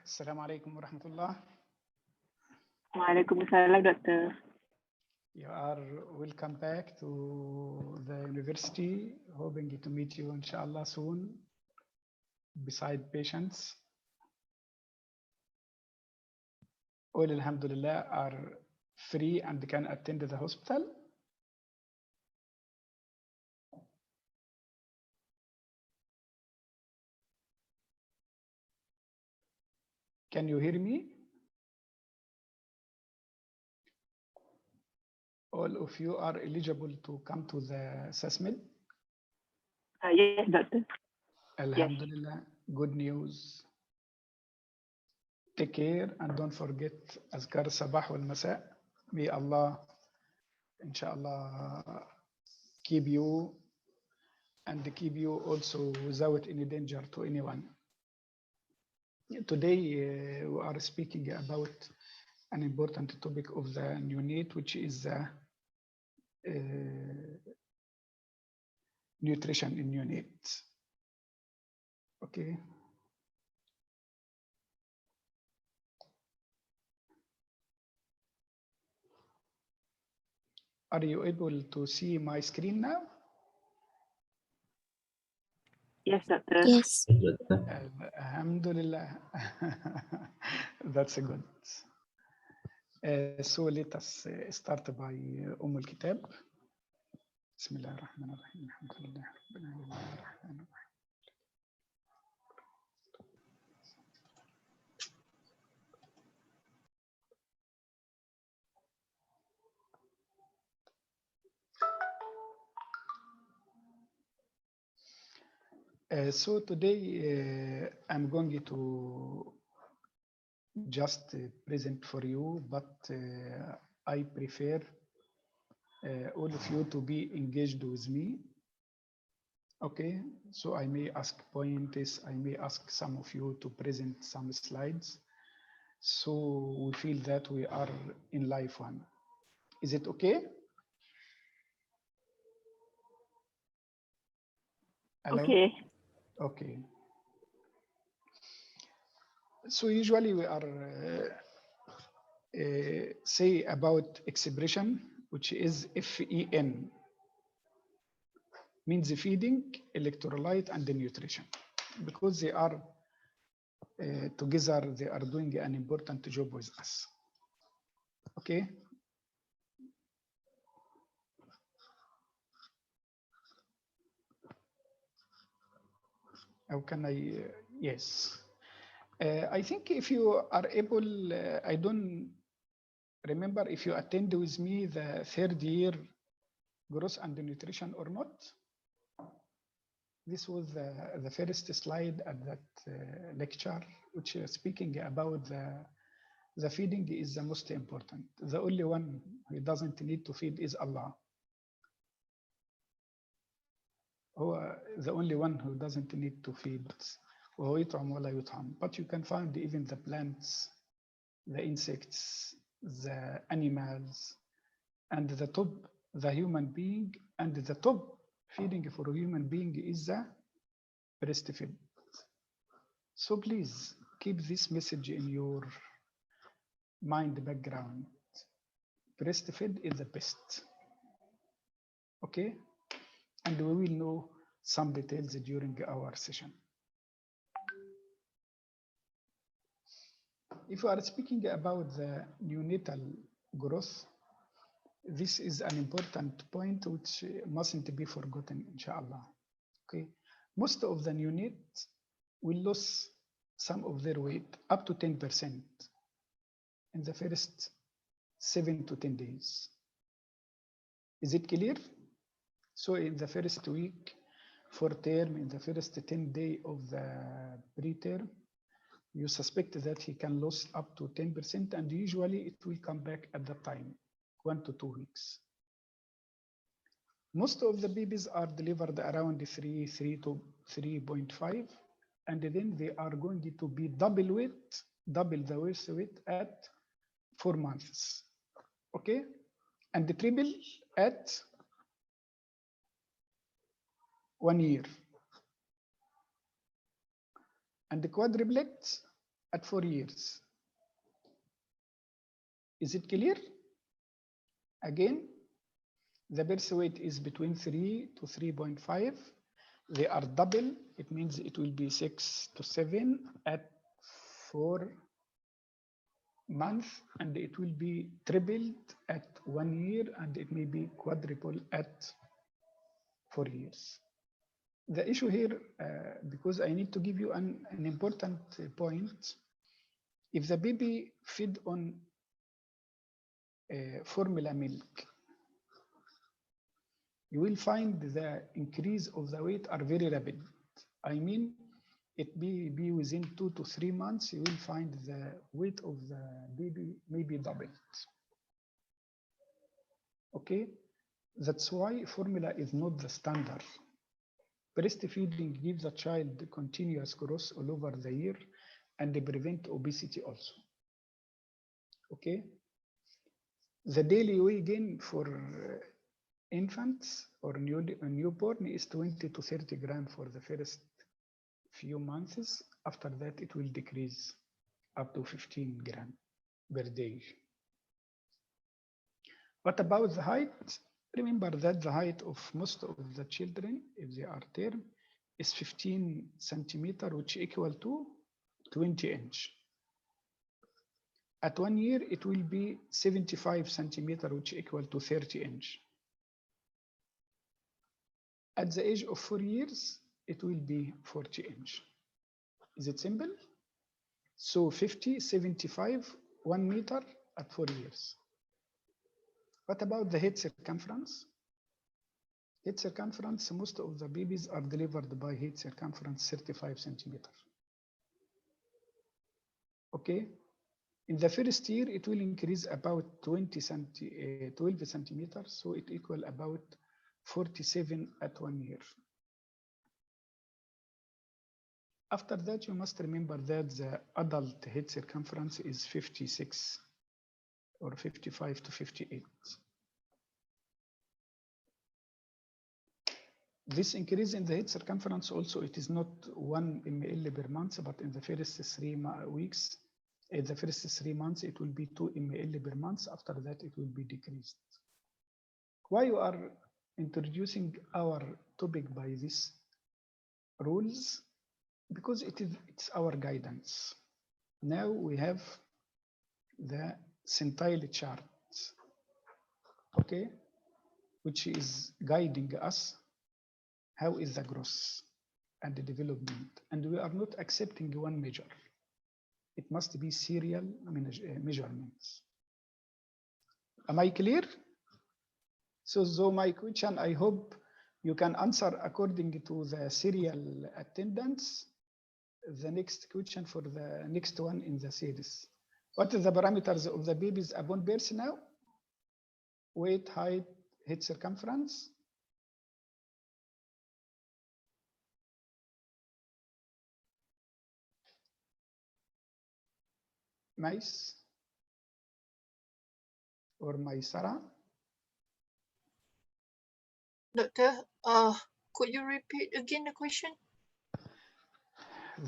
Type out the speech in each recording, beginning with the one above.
السلام عليكم ورحمة الله. وعليكم السلام دكتور. You are welcome back to the university. Hoping to meet you inshallah soon beside patients. All alhamdulillah are free and can attend the hospital. Can you hear me? All of you are eligible to come to the assessment. Yes, doctor. Alhamdulillah, good news. Take care and don't forget Azkar Sabah wal Masa. May Allah, inshallah, keep you and keep you also without any danger to anyone. Today, we are speaking about an important topic of the neonate, which is the nutrition in neonates. Okay. Are you able to see my screen now? Yes, doctor. Yes. Alhamdulillah. That's good. So let us start by al-Kitab. بسم الله الرحمن الرحيم الحمد لله رب العالمين الرحمن الرحيم. So today I'm going to just present for you, but I prefer all of you to be engaged with me. Okay, so I may ask pointers, I may ask some of you to present some slides. So we feel that we are in live one. Is it okay? Hello? Okay. Okay. So usually we are say about expression, which is FEN, means feeding, electrolyte, and the nutrition, because they are together, they are doing an important job with us. Okay. How can I? Yes. I think if you are able, I don't remember if you attend with me the third year growth and nutrition or not. This was the first slide at that lecture, which is speaking about the feeding is the most important. The only one who doesn't need to feed is Allah. The only one who doesn't need to feed. But you can find even the plants, the insects, the animals, and the top, the human being, and the top feeding for a human being is the breastfeed. So please keep this message in your mind background. Breastfeed is the best. Okay? And we will know some details during our session. If we are speaking about the neonatal growth, this is an important point which mustn't be forgotten, inshallah. Okay, most of the neonates will lose some of their weight up to 10% in the first 7 to 10 days. Is it clear? So in the first week for term, in the first 10 days of the preterm, you suspect that he can lose up to 10%, and usually it will come back at that time, 1 to 2 weeks. Most of the babies are delivered around 3 to 3.5, and then they are going to be double the weight at 4 months. Okay, and the triple at 1 year, and the quadruplet at 4 years. Is it clear? Again, the birth weight is between 3 to 3.5. They are double. It means it will be 6 to 7 at 4 months, and it will be tripled at 1 year, and it may be quadruple at 4 years. The issue here, because I need to give you an important point, if the baby feed on formula milk, you will find the increase of the weight are very rapid. I mean, it be within 2 to 3 months, you will find the weight of the baby maybe doubled. Okay, that's why formula is not the standard. Breastfeeding gives a child continuous growth all over the year and they prevent obesity also. Okay, the daily weight gain for infants or newborn is 20 to 30 grams for the first few months. After that, it will decrease up to 15 grams per day. What about the height? Remember that the height of most of the children, if they are term, is 15 centimeter, which equal to 20 inch. At 1 year, it will be 75 centimeter, which equal to 30 inch. At the age of 4 years, it will be 40 inch. Is it simple? So 50, 75, 1 meter at 4 years. What about the head circumference? Head circumference, most of the babies are delivered by head circumference 35 centimeters. Okay. In the first year, it will increase about 12 centimeters, so it equal about 47 at 1 year. After that, you must remember that the adult head circumference is 56 or 55 to 58. This increase in the head circumference also, it is not 1 ml per month, but in the first 3 weeks, in the first 3 months, it will be 2 ml per month. After that, it will be decreased. Why you are introducing our topic by these rules? Because it's our guidance. Now we have the centile chart, okay, which is guiding us how is the growth and the development, and we are not accepting one measure. It must be serial measurements. Am I clear? So my question, I hope you can answer according to the serial attendance. The next question for the next one in the series. What is the parameters of the babies upon birth now? Weight, height, head circumference. Mice or Maisara? Doctor, could you repeat again the question?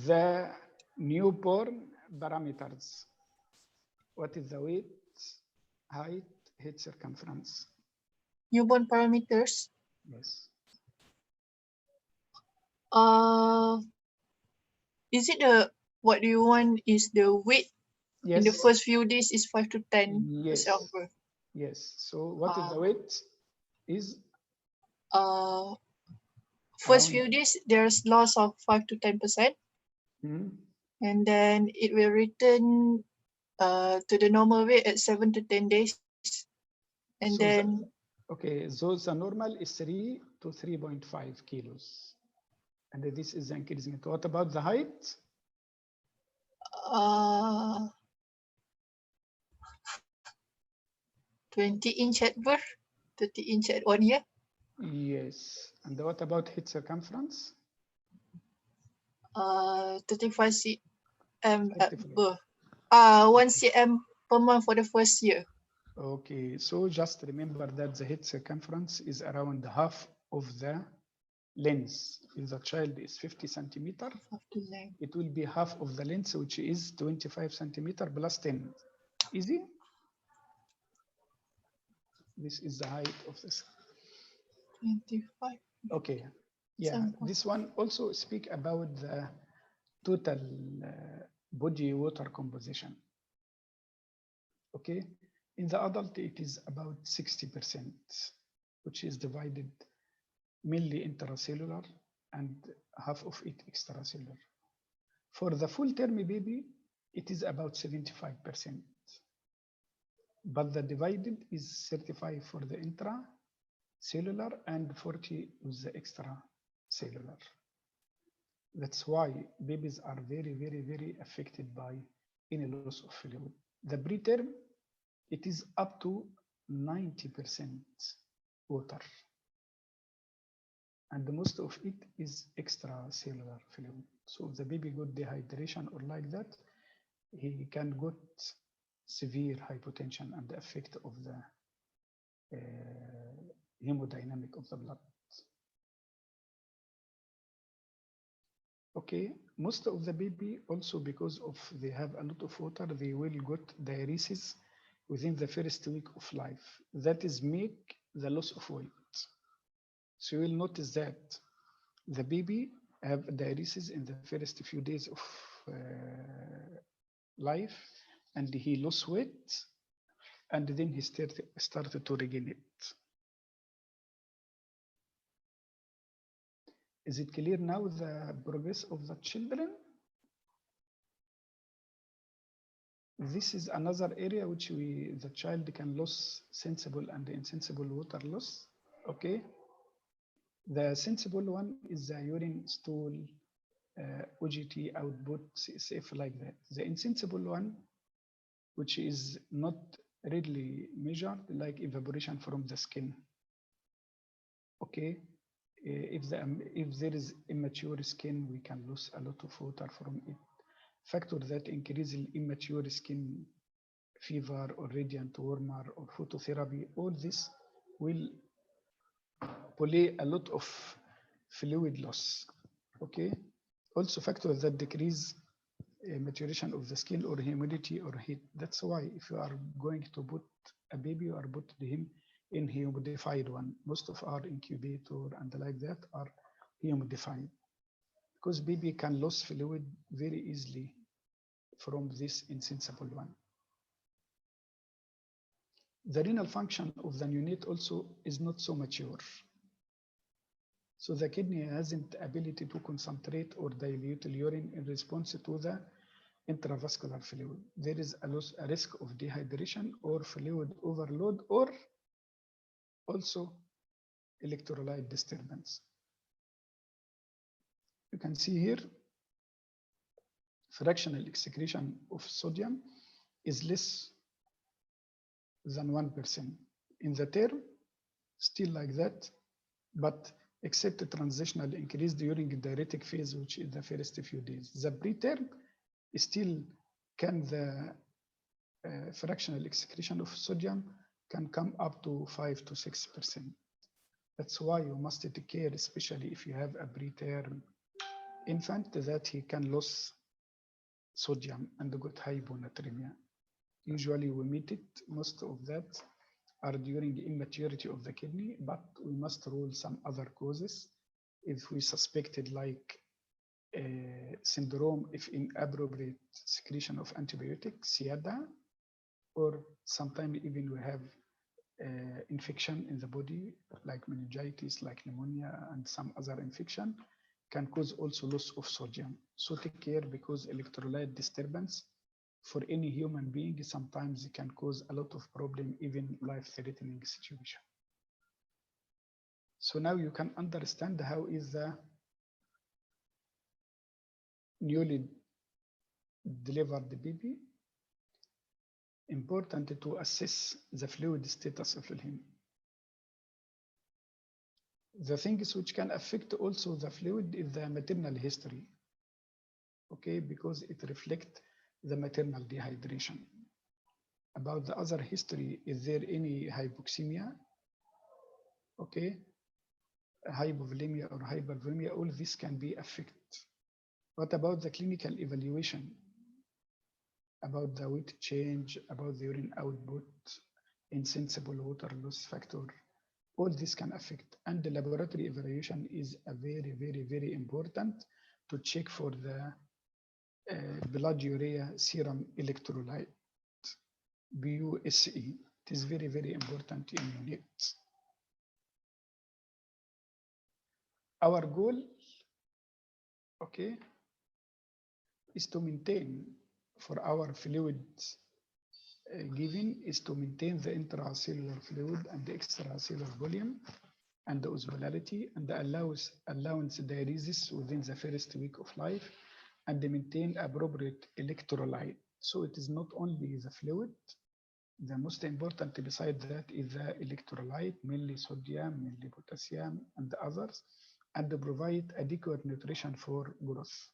The newborn parameters. What is the weight, height, head circumference? Newborn parameters. Yes. Is it what do you want is the weight? Yes. In the first few days is 5 to 10%. Yes. Yes. So what is the weight? Is first few days there's loss of 5 to 10%. And then it will return to the normal weight at 7 to 10 days. And so then okay, so the normal is 3 to 3.5 kilos. And this is the increasing. What about the height? 20 inch at birth, 30 inch at 1 year. Yes. And what about head circumference? 35 cm at birth. 1 cm per month for the first year. Okay, so just remember that the head circumference is around half of the length, if the child is 50 centimeter, Of the length. it will be half of the length, which is 25 centimeter plus 10. Easy? This is the height of this. 25. Okay. Yeah, Sample. this one also speak about the total body water composition. Okay. In the adult, it is about 60%, which is divided mainly intracellular and half of it extracellular. For the full-term baby, it is about 75%. But the divided is 35 for the intracellular and 40 with the extracellular. That's why babies are very, very, very affected by any loss of fluid. The preterm, it is up to 90% water. And most of it is extracellular fluid. So if the baby got dehydration or like that, he can get severe hypotension and the effect of the hemodynamic of the blood. Okay, most of the baby also, because of they have a lot of water, they will get diuresis within the first week of life. That is make the loss of weight. So you will notice that the baby have diuresis in the first few days of life, and he lost weight, and then he started to regain it. Is it clear now the progress of the children? This is another area which the child can lose sensible and insensible water loss. Okay. The sensible one is the urine, stool, OGT output, CSF, like that. The insensible one, which is not readily measured, like evaporation from the skin. Okay. If there is immature skin, we can lose a lot of water from it. Factor that increases immature skin, fever or radiant warmer or phototherapy, all this will play a lot of fluid loss. Okay. Also factors that decrease maturation of the skin or humidity or heat. That's why if you are going to put a baby, you are put him in humidified one. Most of our incubator and like that are humidified, because baby can lose fluid very easily from this insensible one. The renal function of the neonate also is not so mature. So the kidney hasn't the ability to concentrate or dilute urine in response to the intravascular fluid. There is a risk of dehydration or fluid overload, or also electrolyte disturbance. You can see here, fractional excretion of sodium is less than 1%. In the term, still like that, but except the transitional increase during the diuretic phase, which is the first few days. The preterm still can the fractional excretion of sodium can come up to 5 to 6%. That's why you must take care, especially if you have a preterm infant, that he can lose sodium and get hyponatremia. Usually we meet it, most of that are during the immaturity of the kidney, but we must rule some other causes if we suspected, like syndrome, if inappropriate secretion of antibiotics, SIADA, or sometimes even we have infection in the body, like meningitis, like pneumonia, and some other infection can cause also loss of sodium. So take care, because electrolyte disturbance for any human being sometimes it can cause a lot of problem, even life-threatening situation. So now you can understand how is the newly delivered baby important to assess the fluid status of him. The things which can affect also the fluid is the maternal history. Okay, because it reflects the maternal dehydration. About the other history, is there any hypoxemia? Okay, hypovolemia or hypervolemia, all this can be affected. What about the clinical evaluation? About the weight change, about the urine output, insensible water loss factor, all this can affect. And the laboratory evaluation is a very important to check for the blood urea serum electrolyte, BUSE. It is very important in units. Our goal, okay, is to maintain for our fluids given is to maintain the intracellular fluid and the extracellular volume and the osmolarity and the allowance diuresis within the first week of life and maintain appropriate electrolyte. So it is not only the fluid, the most important beside that is the electrolyte, mainly sodium, mainly potassium, and the others, and to provide adequate nutrition for growth.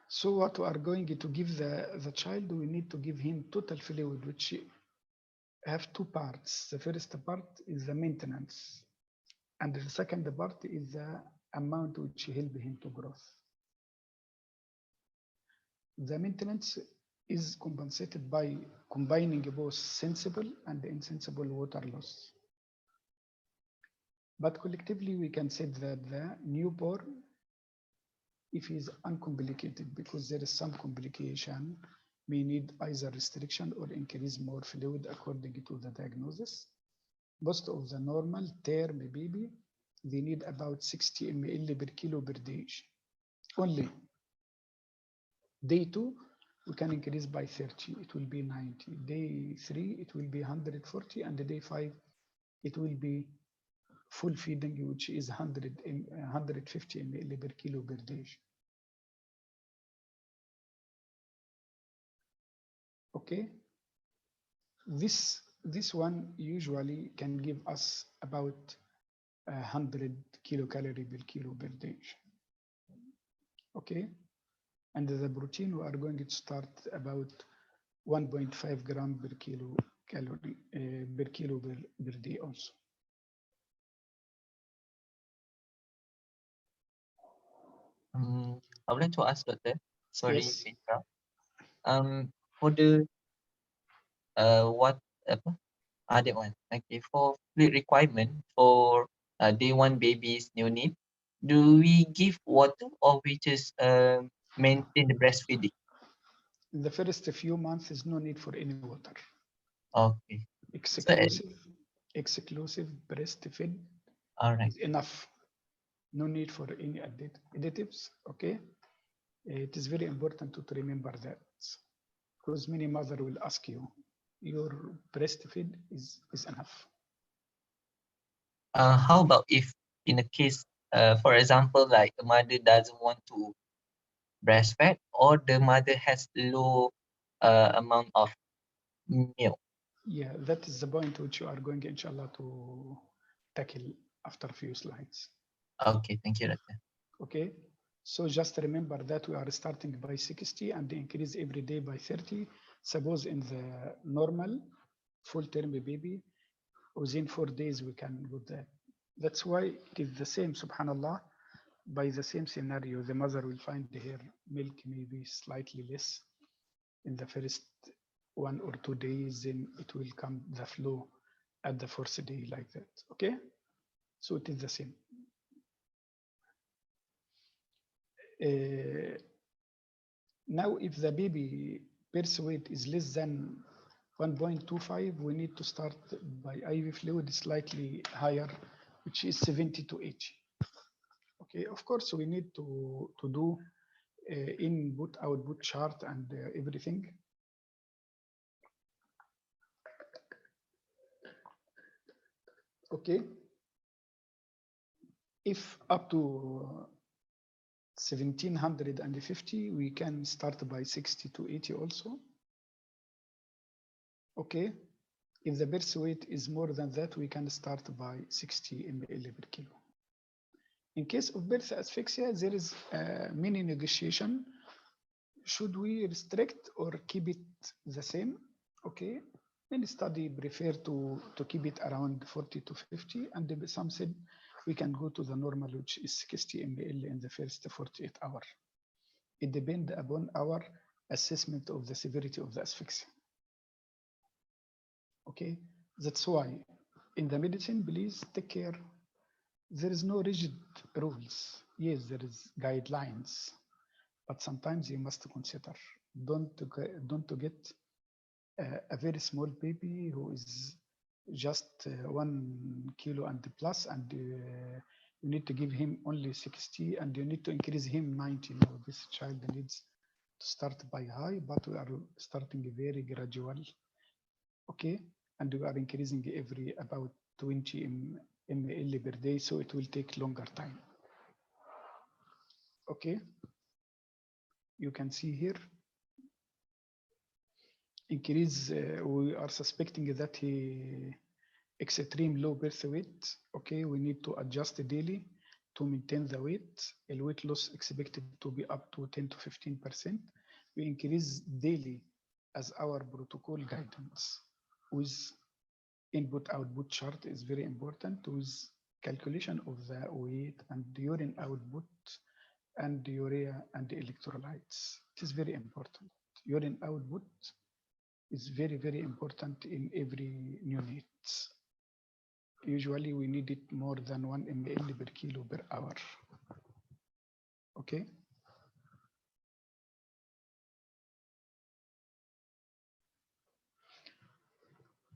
So what we are going to give the child, we need to give him total fluid, which have two parts. The first part is the maintenance, and the second part is the amount which help him to growth. The maintenance is compensated by combining both sensible and insensible water loss. But collectively, we can say that the newborn, if he is uncomplicated, because there is some complication, may need either restriction or increase more fluid according to the diagnosis. Most of the normal term baby, they need about 60 ml per kilo per day. Only. Day 2, we can increase by 30, it will be 90. Day 3, it will be 140, and the day 5, it will be full feeding, which is 150 ml per kilo per day. Okay, this one usually can give us about 100 kilocalorie per kilo per day. Okay, and the protein, we are going to start about 1.5 gram per kilo calorie per kilo per day also. I would like to ask Doctor, sorry, Yes. for the what other one? Okay, for fluid requirement for day 1 babies neonate, do we give water or we just maintain the breastfeeding? In the first few months, is no need for any water. Okay. Exclusive breastfeed All right. is enough. No need for any additives. Okay. It is very important to remember that, because many mother will ask you, your breastfeed is enough. How about if in a case, for example, like the mother doesn't want to breastfeed or the mother has low amount of milk? Yeah, that is the point which you are going, inshallah, to tackle after a few slides. Okay, thank you, Doctor. Okay, so just remember that we are starting by 60 and increase every day by 30. Suppose in the normal full-term baby, within 4 days we can do that. That's why it is the same, subhanallah. By the same scenario, the mother will find her milk maybe slightly less in the first 1 or 2 days, then it will come the flow at the 4th day like that. Okay, so it is the same. Now, if the baby birth weight is less than 1.25, we need to start by IV fluid slightly higher, which is 70 to 80. Okay, of course, we need to do input output chart and everything. Okay, if up to 1750, we can start by 60 to 80 also. Okay, if the birth weight is more than that, we can start by 60 ml per kilo. In case of birth asphyxia, there is many negotiation. Should we restrict or keep it the same? Okay, many study prefer to keep it around 40 to 50, and some said we can go to the normal, which is 60 ml in the first 48 hours. It depends upon our assessment of the severity of the asphyxia. Okay, that's why in the medicine, please take care. There is no rigid rules. Yes, there is guidelines, but sometimes you must consider. Don't get a very small baby who is just 1 kilo and plus, and you need to give him only 60, and you need to increase him 90. No, this child needs to start by high, but we are starting very gradual. Okay, and we are increasing every about 20 ml per day, so it will take longer time. Okay, you can see here increase. We are suspecting that he extreme low birth weight. Okay, we need to adjust daily to maintain the weight. The weight loss expected to be up to 10 to 15%. We increase daily as our protocol guidance with input-output chart is very important, with calculation of the weight and the urine output and the urea and the electrolytes. It is very important. Urine output is very, very important in every neonate. Usually we need it more than 1 ml per kilo per hour. Okay.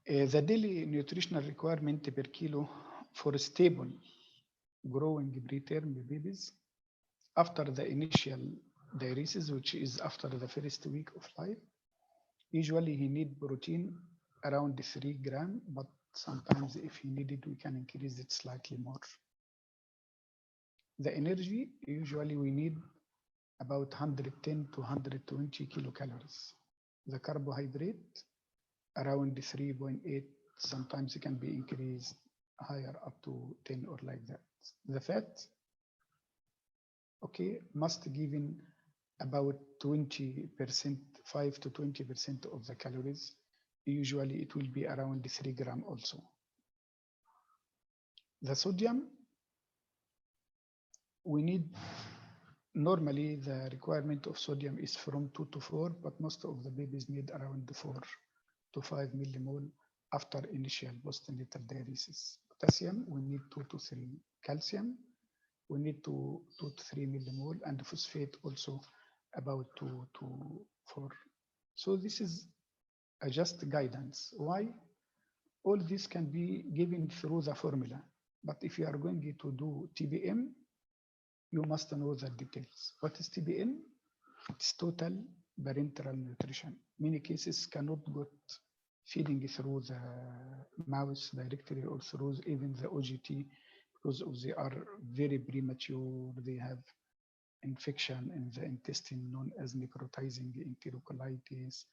The daily nutritional requirement per kilo for stable growing preterm babies after the initial diuresis, which is after the first week of life, usually he need protein around 3 grams, but sometimes if he needed, we can increase it slightly more. The energy, usually we need about 110 to 120 kilocalories. The carbohydrate, around 3.8, sometimes it can be increased higher up to 10 or like that. The fat, okay, must given about 20%, 5 to 20% of the calories. Usually it will be around 3 grams also. The sodium, we need, normally the requirement of sodium is from 2 to 4, but most of the babies need around 4 to 5 millimole after initial postnatal diuresis. Potassium, we need 2 to 3. Calcium, we need 2 to 3 millimole, and phosphate also about 2 to 4. So this is just guidance. Why? All this can be given through the formula, but if you are going to do TBM, you must know the details. What is TBM? It's total parenteral nutrition. Many cases cannot get feeding through the mouse directly or through even the OGT because they are very premature. They have infection in the intestine known as necrotizing enterocolitis,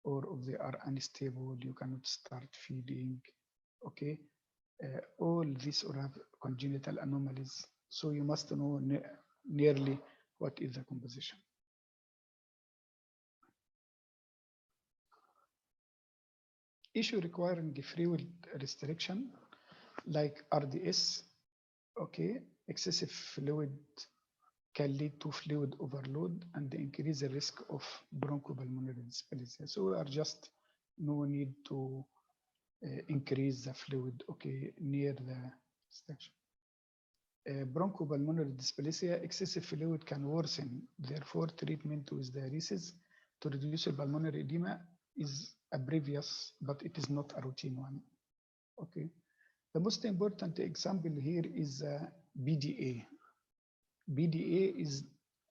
or if they are unstable, you cannot start feeding. Okay, all these or have congenital anomalies. So you must know nearly what is the composition. Issue requiring fluid restriction like RDS, okay, excessive fluid can lead to fluid overload and increase the risk of bronchopulmonary dysplasia. So we are just no need to increase the fluid, okay, near the section. Bronchopulmonary dysplasia, excessive fluid can worsen. Therefore, treatment with diuresis to reduce pulmonary edema is a previous, but it is not a routine one. Okay. The most important example here is BDA. BDA is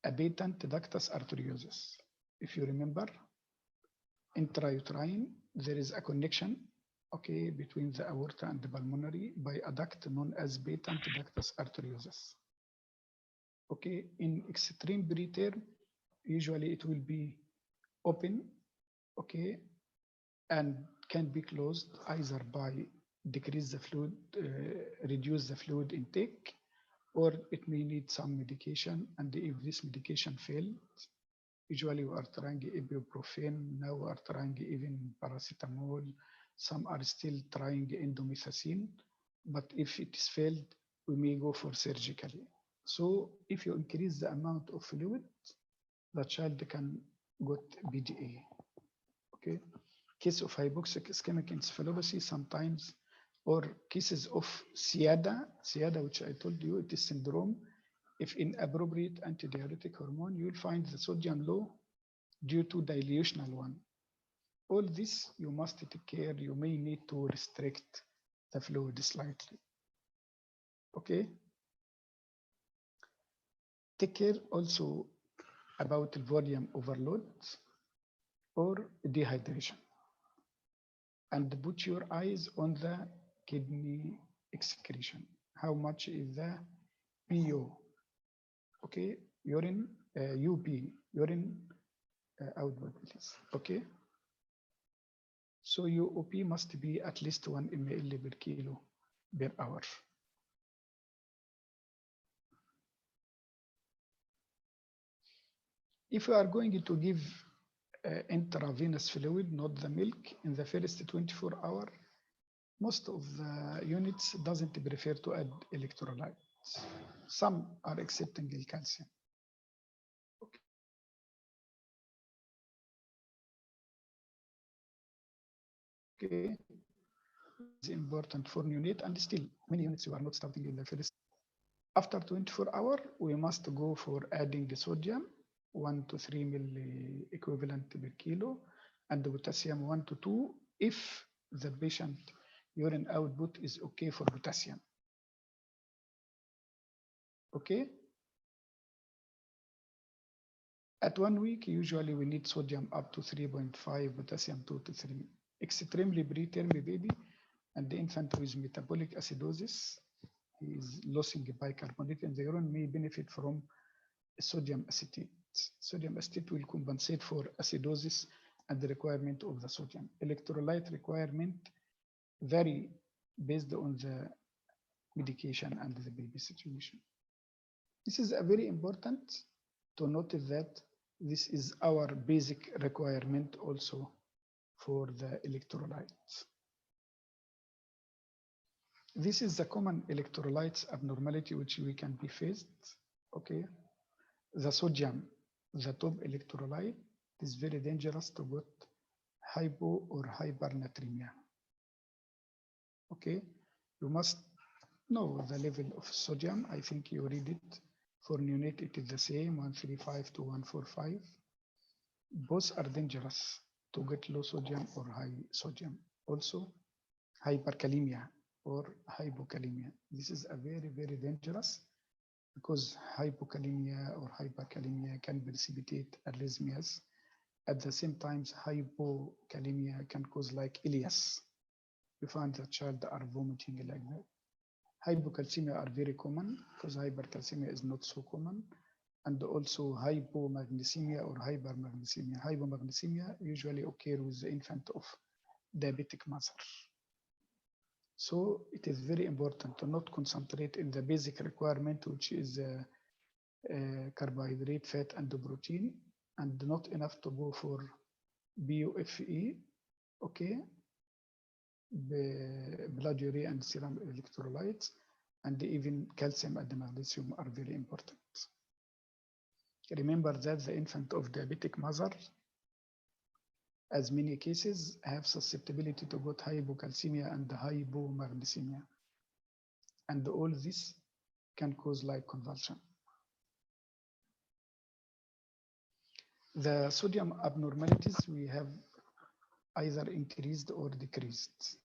a patent ductus arteriosus. If you remember, intrauterine, there is a connection, okay, between the aorta and the pulmonary by a duct known as patent ductus arteriosus. Okay, in extreme preterm, usually it will be open, okay, and can be closed either by decrease the fluid, reduce the fluid intake, or it may need some medication. And if this medication fails, Usually we are trying ibuprofen, now we are trying even paracetamol. Some are still trying indomethacin, but if it is failed, we may go for surgically. So if you increase the amount of fluid, the child can get BDA. Okay. Case of hypoxic ischemic encephalopathy sometimes, or cases of SIADA, which I told you, it is syndrome. If inappropriate antidiuretic hormone, you will find the sodium low due to dilutional one. All this you must take care. You may need to restrict the fluid slightly. Okay. Take care also about volume overload or dehydration. And put your eyes on the kidney excretion. How much is the PO? Okay, urine, UP, urine output, please. Okay. So UOP must be at least 1 ml per kilo per hour. If you are going to give intravenous fluid, not the milk, in the first 24 hours, most of the units doesn't prefer to add electrolytes. Some are accepting the calcium. Okay, it's important for neonate, and still many units you are not starting in the first. After 24 hours, we must go for adding the sodium 1 to 3 milli equivalent per kilo, and the potassium 1 to 2 if the patient urine output is okay for potassium. Okay. At 1 week, usually we need sodium up to 3.5, potassium 2 to 3. Extremely preterm baby and the infant with metabolic acidosis, he is losing bicarbonate in the urine, may benefit from sodium acetate. Sodium acetate will compensate for acidosis and the requirement of the sodium. Electrolyte requirement vary based on the medication and the baby situation. This is a very important to notice that this is our basic requirement also for the electrolytes. This is the common electrolytes abnormality which we can be faced. Okay, the sodium, the top electrolyte, is very dangerous to get hypo or hypernatremia. Okay, you must know the level of sodium. I think you read it. For neonate, it is the same, 135 to 145. Both are dangerous to get low sodium or high sodium. Also, hyperkalemia or hypokalemia. This is a very, very dangerous because hypokalemia or hyperkalemia can precipitate arrhythmias. At the same time, hypokalemia can cause like ileus. You find the child are vomiting like that. Hypocalcemia are very common because hypercalcemia is not so common. And also hypomagnesemia or hypermagnesemia. Hypomagnesemia usually occur with the infant of diabetic mother. So it is very important to not concentrate in the basic requirement, which is carbohydrate, fat, and protein, and not enough to go for BOFE, okay, the blood urea and serum electrolytes, and even calcium and magnesium are very important. Remember that the infant of diabetic mother, as many cases, have susceptibility to get hypocalcemia and hypomagnesemia. And all this can cause like convulsion. The sodium abnormalities we have either increased or decreased.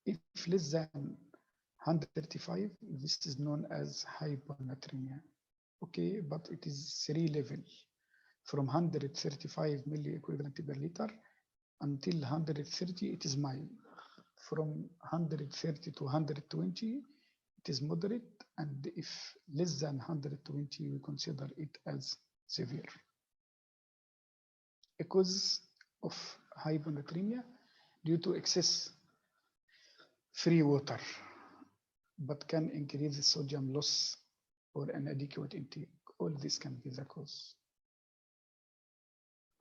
If less than 135, this is known as hyponatremia. Okay, but it is 3 level. From 135 milli equivalent per liter until 130, it is mild. From 130 to 120, it is moderate. And if less than 120, we consider it as severe. A cause of hyponatremia due to excess free water, but can increase the sodium loss or inadequate intake. All this can be the cause.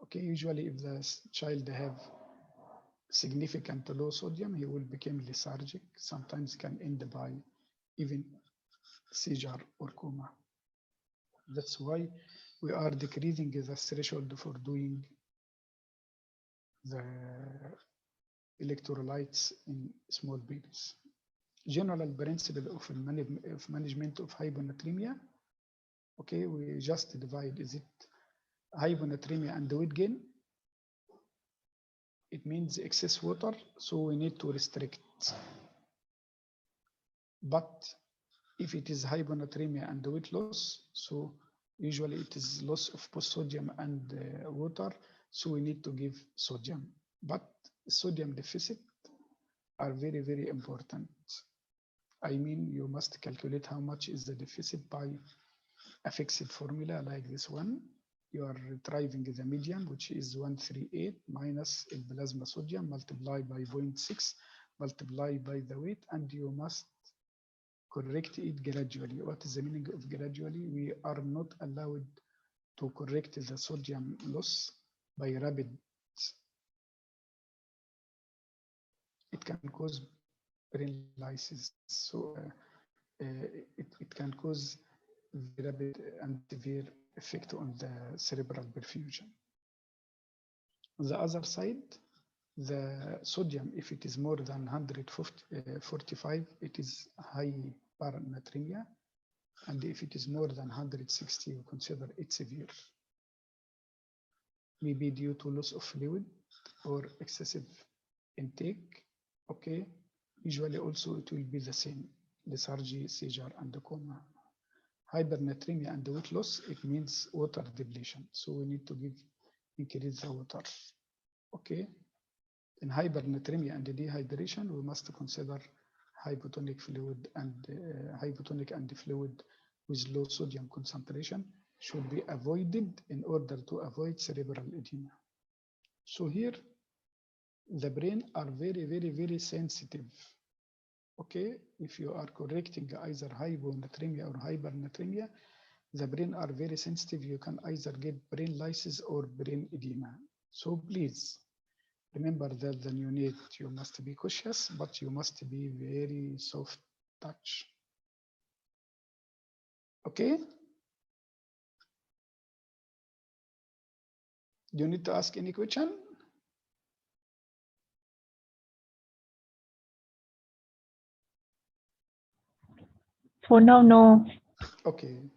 Okay, usually if the child have significant low sodium, he will become lethargic, sometimes can end by even seizure or coma. That's why we are decreasing the threshold for doing the electrolytes in small babies. General principle of management of hyponatremia. Okay, we just divide, is it hyponatremia and weight gain? It means excess water, so we need to restrict. But if it is hyponatremia and weight loss, so usually it is loss of both sodium and water, so we need to give sodium. But sodium deficit are very, very important. I mean, you must calculate how much is the deficit by a fixed formula like this one. You are retrieving the median, which is 138 minus the plasma sodium multiplied by 0.6 multiplied by the weight, and you must correct it gradually. What is the meaning of gradually? We are not allowed to correct the sodium loss by rapid. It can cause brain lysis. So it can cause very rapid and severe effect on the cerebral perfusion. The other side, the sodium, if it is more than 145, it is hypernatremia. And if it is more than 160, you consider it severe. Maybe due to loss of fluid or excessive intake. Okay, usually also it will be the same, lethargy, seizure, and the coma. Hypernatremia and the weight loss, it means water depletion. So we need to increase the water. Okay. In hypernatremia and dehydration, we must consider hypotonic fluid and hypotonic and fluid with low sodium concentration should be avoided in order to avoid cerebral edema. So here, the brain are very, very, very sensitive. Okay, if you are correcting either hyponatremia or hypernatremia, the brain are very sensitive. You can either get brain lysis or brain edema. So please remember that the neonate, you must be cautious, but you must be very soft touch. Okay? Do you need to ask any question? For now, no. Okay.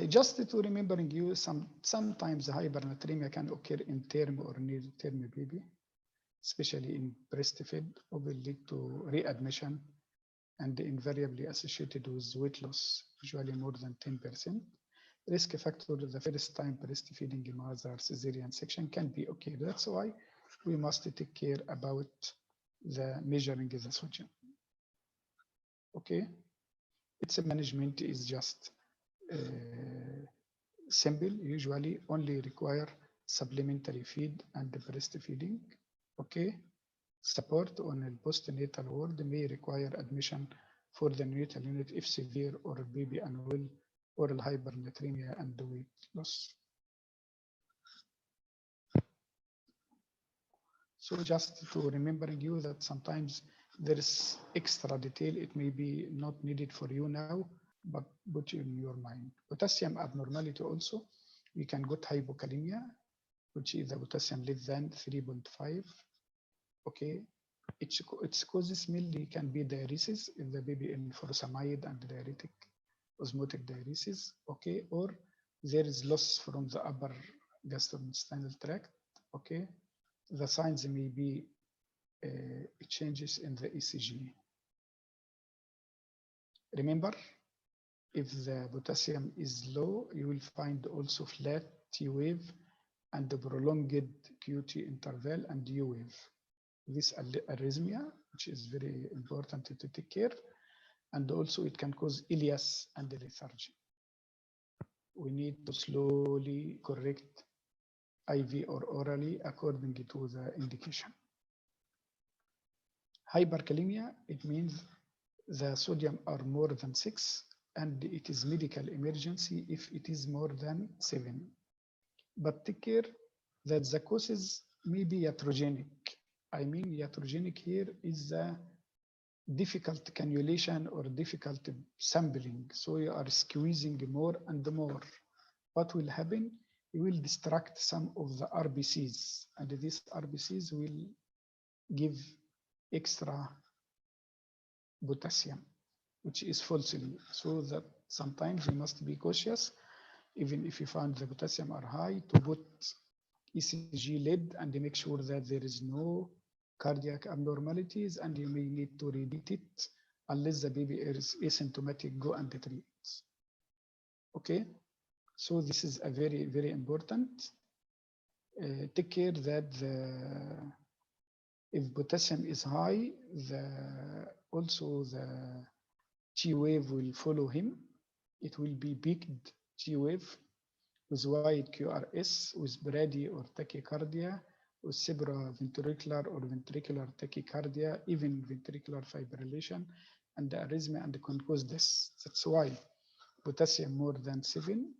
Just to remembering you, sometimes hypernatremia can occur in term or near term baby, especially in breastfed, or will lead to readmission and invariably associated with weight loss, usually more than 10%. Risk factor the first time breastfeeding mother cesarean section can be okay. That's why we must take care about the measuring the sodium. Okay, its management is just simple, usually only require supplementary feed and breastfeeding. Okay, support on a postnatal ward may require admission for the neonatal unit if severe or baby unwell, oral hypernatremia and weight loss. So just to remembering you that sometimes there is extra detail, it may be not needed for you now, but put in your mind. Potassium abnormality also, we can get hypokalemia, which is the potassium less than 3.5. Okay, its causes mainly can be diuresis if the baby in furosemide and diuretic, osmotic diuresis. Okay, or there is loss from the upper gastrointestinal tract. Okay, the signs may be changes in the ECG. Remember, if the potassium is low, you will find also flat T wave and the prolonged QT interval and U wave. This arrhythmia, which is very important to take care, and also it can cause ileus and lethargy. We need to slowly correct IV or orally according to the indication. Hyperkalemia, it means the sodium are more than 6 and it is medical emergency if it is more than 7. But take care, that the causes may be iatrogenic. I mean, iatrogenic here is the difficult cannulation or difficult sampling. So you are squeezing more and more. What will happen? You will distract some of the RBCs, and these RBCs will give extra potassium, which is falsely. So that sometimes you must be cautious, even if you find the potassium are high, to put ECG lead and make sure that there is no cardiac abnormalities, and you may need to repeat it unless the baby is asymptomatic, go and treat. Okay, so this is a very, very important. Take care that if potassium is high, also the T wave will follow him. It will be peaked T wave with wide QRS, with brady or tachycardia, with supraventricular or ventricular tachycardia, even ventricular fibrillation, and the arrhythmia, and can cause this. That's why potassium more than 7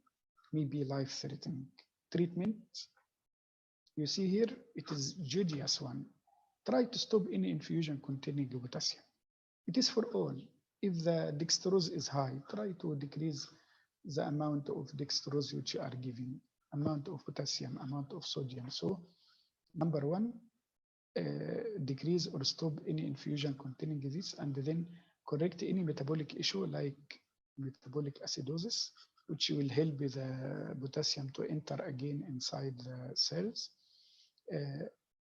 may be life-threatening. Treatment, you see here, it is judicious one. Try to stop any infusion containing potassium. It is for all. If the dextrose is high, try to decrease the amount of dextrose which you are giving, amount of potassium, amount of sodium. So number one, decrease or stop any infusion containing this, and then correct any metabolic issue like metabolic acidosis, which will help the potassium to enter again inside the cells.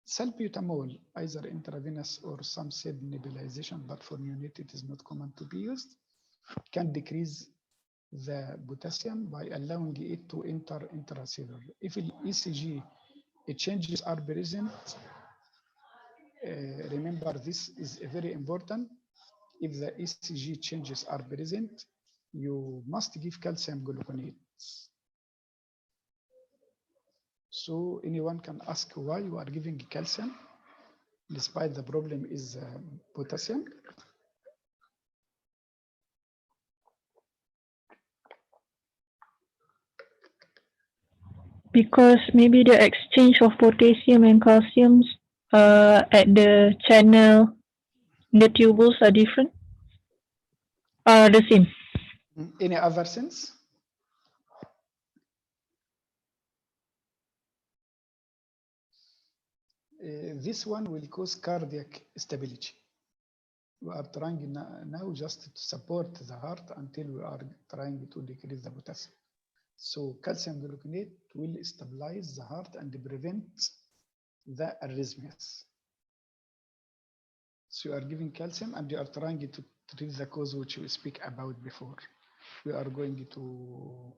Salbutamol, either intravenous or some said nebulization, but for neonate it is not common to be used, can decrease the potassium by allowing it to enter intracellular. If ECG changes are present, remember this is very important. If the ECG changes are present, you must give calcium gluconate. So anyone can ask why you are giving calcium despite the problem is potassium. Because maybe the exchange of potassium and calcium at the channel, the tubules are different? The same. Any other sense? This one will cause cardiac stability. We are trying now just to support the heart until we are trying to decrease the potassium. So calcium gluconate will stabilize the heart and prevent the arrhythmias. So you are giving calcium and you are trying to treat the cause which we speak about before. We are going to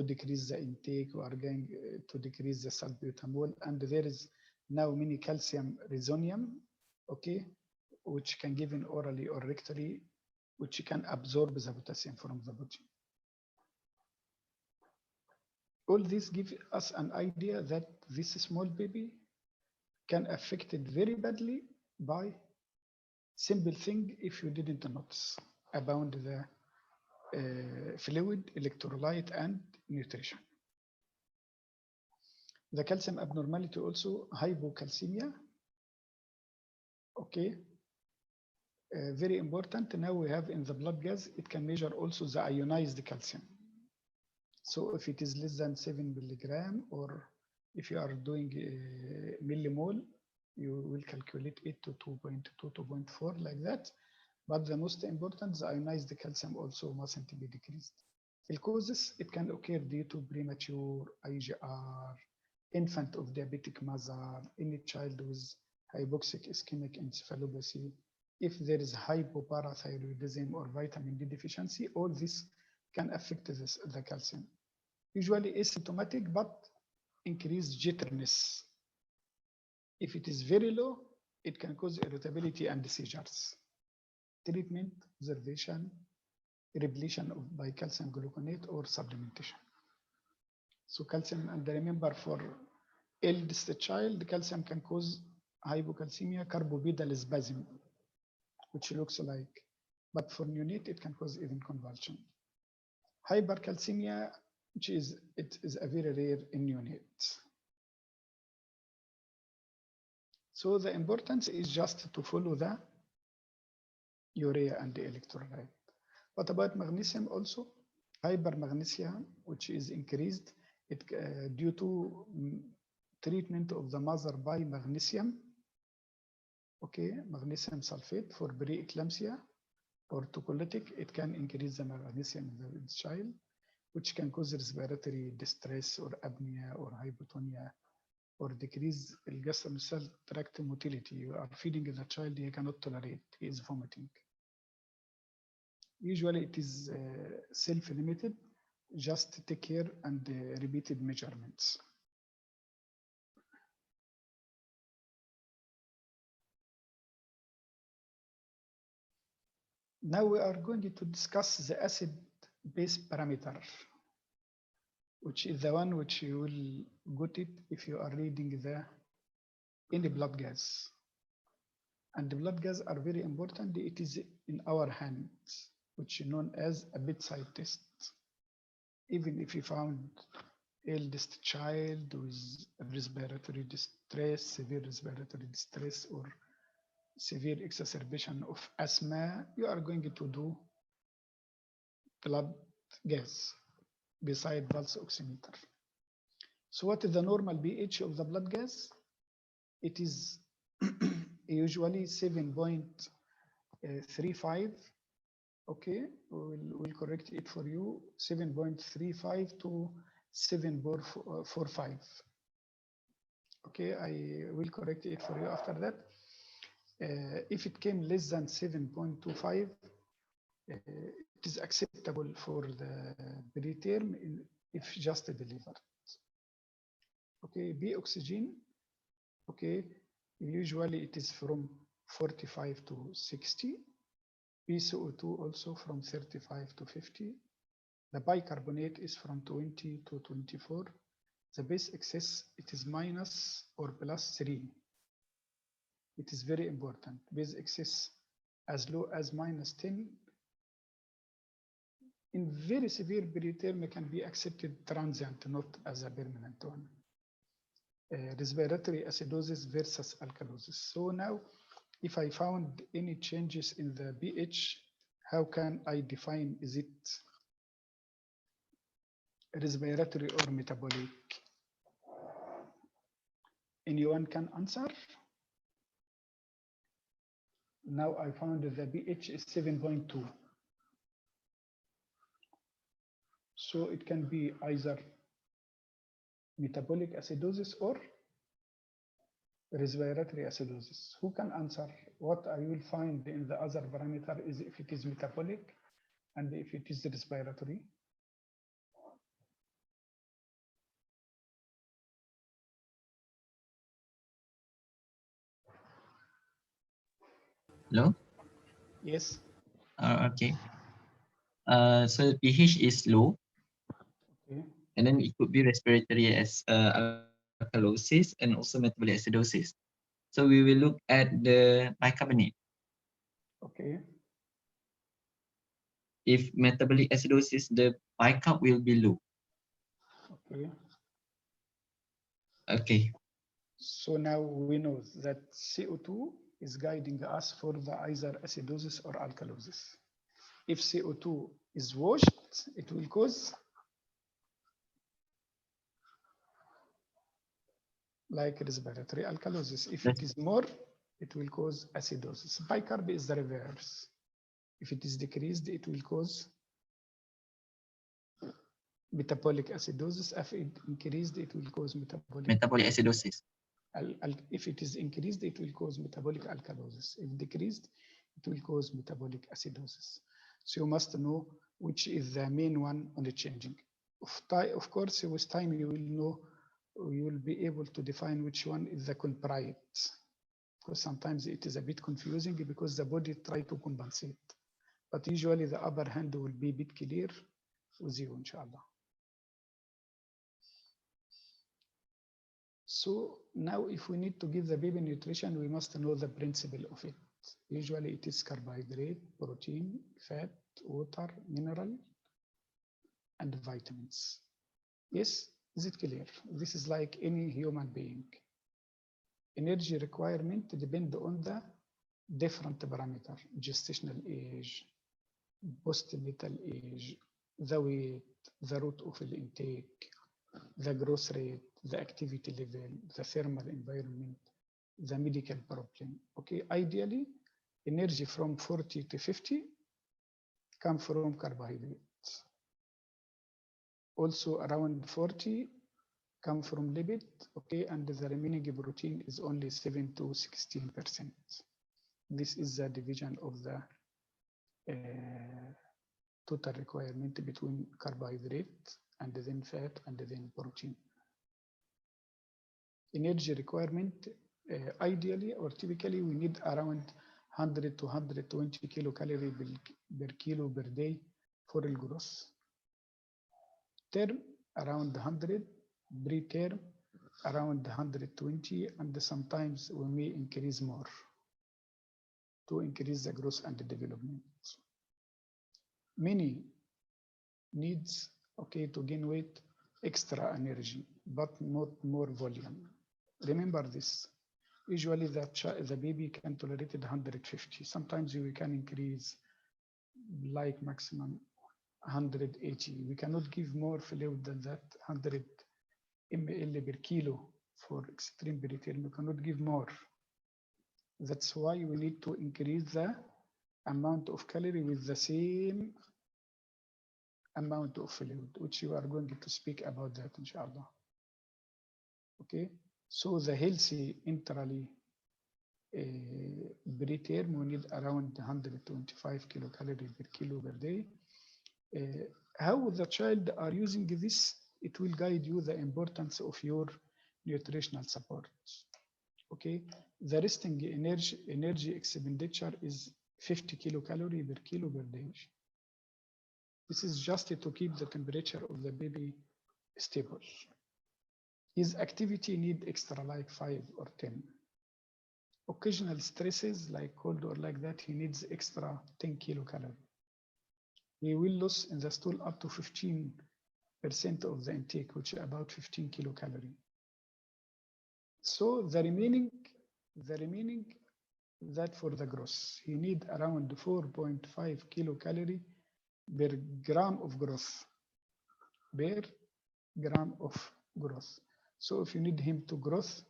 decrease the intake, we are going to decrease the salbutamol, and there is now many calcium resonium, okay, which can given orally or rectally, which can absorb the potassium from the body. All this gives us an idea that this small baby can affect it very badly by simple thing if you didn't notice about the fluid, electrolyte, and nutrition. The calcium abnormality also hypocalcemia. Okay, very important. Now we have in the blood gas, it can measure also the ionized calcium. So if it is less than 7 milligram, or if you are doing millimole, you will calculate it to 2.2, 2.4 like that. But the most important, the ionized calcium also mustn't be decreased. The causes, it can occur due to premature IGR, infant of diabetic mother, any child with hypoxic ischemic encephalopathy. If there is hypoparathyroidism or vitamin D deficiency, all this can affect the calcium. Usually asymptomatic, but increased jitteriness. If it is very low, it can cause irritability and seizures. Treatment, observation, repletion by calcium gluconate or supplementation. So calcium, and remember for eldest child, calcium can cause hypocalcemia, carbopedal spasm, which looks like, but for neonate, it can cause even convulsion. Hypercalcemia, which is, it is a very rare in neonates. So the importance is just to follow the urea and the electrolyte. What about magnesium also? Hypermagnesia, which is increased due to treatment of the mother by magnesium. Okay, magnesium sulfate for preeclampsia or tocolytic, it can increase the magnesium in the child, which can cause respiratory distress or apnea or hypotonia, or decrease the gastrointestinal tract motility. You are feeding the child, he cannot tolerate, he is vomiting. Usually it is self-limited, just take care and repeated measurements. Now we are going to discuss the acid-base parameter, which is the one which you will get it if you are reading any blood gas. And the blood gas are very important. It is in our hands, which is known as a bedside test. Even if you found eldest child with respiratory distress, severe respiratory distress, or severe exacerbation of asthma, you are going to do blood gas beside pulse oximeter. So what is the normal pH of the blood gas? It is usually 7.35. Okay, we'll correct it for you, 7.35 to 7.45. Okay, I will correct it for you after that. If it came less than 7.25, it is acceptable for the preterm if just delivered. Okay, B oxygen, okay, usually it is from 45 to 60. PCO2 also from 35 to 50. The bicarbonate is from 20 to 24. The base excess, it is minus or plus 3. It is very important. Base excess as low as minus 10. In very severe preterm can be accepted transient, not as a permanent one. Respiratory acidosis versus alkalosis. So now, if I found any changes in the pH, how can I define, is it respiratory or metabolic? Anyone can answer? Now I found that the pH is 7.2. So it can be either metabolic acidosis or respiratory acidosis. Who can answer? What I will find in the other parameter is if it is metabolic and if it is respiratory. Hello? Yes. Okay. So pH is low. Okay. And then it could be respiratory as alkalosis and also metabolic acidosis. So we will look at the bicarbonate. Okay. If metabolic acidosis, the bicarb will be low. Okay. Okay. So now we know that CO2 is guiding us for the either acidosis or alkalosis. If CO2 is washed, it will cause like respiratory alkalosis. If it is more, it will cause acidosis. Bicarb is the reverse. If it is decreased, it will cause metabolic acidosis. If it increased, it will cause metabolic acidosis. If it is increased, it will cause metabolic alkalosis. If decreased, it will cause metabolic acidosis. So you must know which is the main one on the changing. Of course, with time you will know, you will be able to define which one is the culprit. Because sometimes it is a bit confusing because the body try to compensate. But usually the upper hand will be a bit clear with you, inshallah. So now if we need to give the baby nutrition, we must know the principle of it. Usually it is carbohydrate, protein, fat, water, mineral, and vitamins. Yes, is it clear? This is like any human being. energy requirement depend on the different parameter: gestational age, postnatal age, the weight, the route of the intake, the growth rate, the activity level, the thermal environment, the medical problem. Okay, ideally, energy from 40 to 50 come from carbohydrates. Also around 40 come from lipid, okay, and the remaining protein is only 7 to 16%. This is the division of the total requirement between carbohydrate and then fat and then protein. Energy requirement, ideally or typically, we need around 100 to 120 kilocalorie per kilo per day for the growth. Term around 100, preterm around 120, and sometimes we may increase more to increase the growth and the development. Many needs, okay, to gain weight, extra energy, but not more volume. Remember this. Usually the baby can tolerate 150. Sometimes we can increase like maximum 180. We cannot give more fluid than that 100 ml per kilo for extreme preterm. We cannot give more. That's why we need to increase the amount of calorie with the same amount of fluid, which you are going to speak about that, inshallah. Okay, so the healthy enterally preterm, we need around 125 kilocalorie per kilo per day. How the child are using this, it will guide you the importance of your nutritional support. Okay, the resting energy expenditure is 50 kilocalorie per kilo per day. This is just to keep the temperature of the baby stable. His activity need extra like 5 or 10. Occasional stresses like cold or like that, he needs extra 10 kilocalorie. He will lose in the stool up to 15% of the intake, which is about 15 kilocalorie. So the remaining that for the growth, he need around 4.5 kilocalorie per gram of growth. Per gram of growth. So if you need him to growth,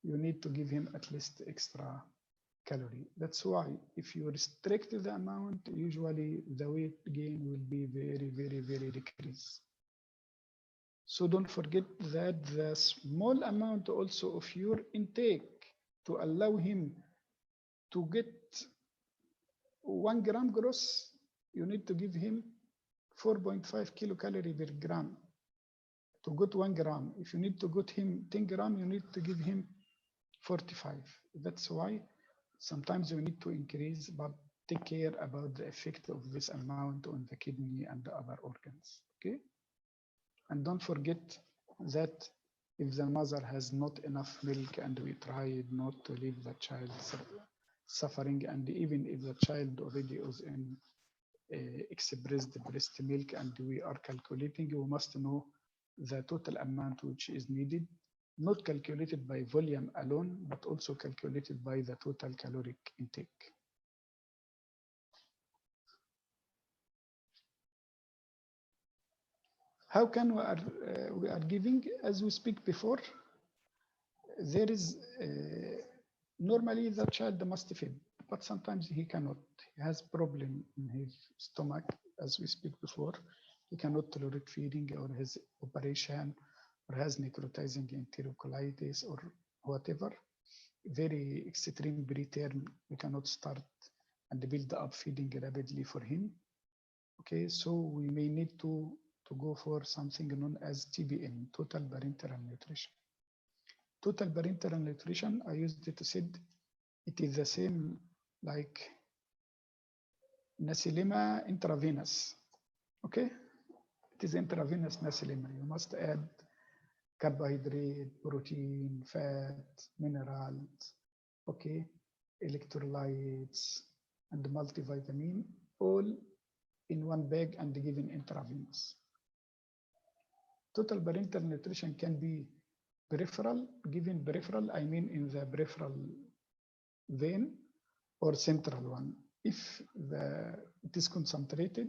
you need to give him at least extra calorie. That's why if you restrict the amount, usually the weight gain will be very, very, very decreased. So don't forget that the small amount also of your intake to allow him to get 1 gram gross, you need to give him 4.5 kilocalorie per gram. To get 1 gram, if you need to get him 10 gram, you need to give him 45. That's why sometimes you need to increase, but take care about the effect of this amount on the kidney and the other organs, okay? And don't forget that if the mother has not enough milk and we tried not to leave the child suffering, and even if the child already is in expressed breast milk and we are calculating, we must know the total amount which is needed, not calculated by volume alone, but also calculated by the total caloric intake. How can we are giving, as we speak before, there is normally the child must feed, but sometimes he cannot. He has problem in his stomach, as we speak before. He cannot tolerate feeding, or his operation, or has necrotizing enterocolitis or whatever. Very extreme preterm, we cannot start and build up feeding rapidly for him. Okay, so we may need to go for something known as TPN, total parenteral nutrition. Total parenteral nutrition, I used it to say, it is the same like Nacilema intravenous. Okay, it is intravenous Nacilema. You must add carbohydrate, protein, fat, minerals, okay, electrolytes, and multivitamin, all in one bag and given intravenous. Total parenteral nutrition can be peripheral, given peripheral, I mean in the peripheral vein or central one. If it is concentrated,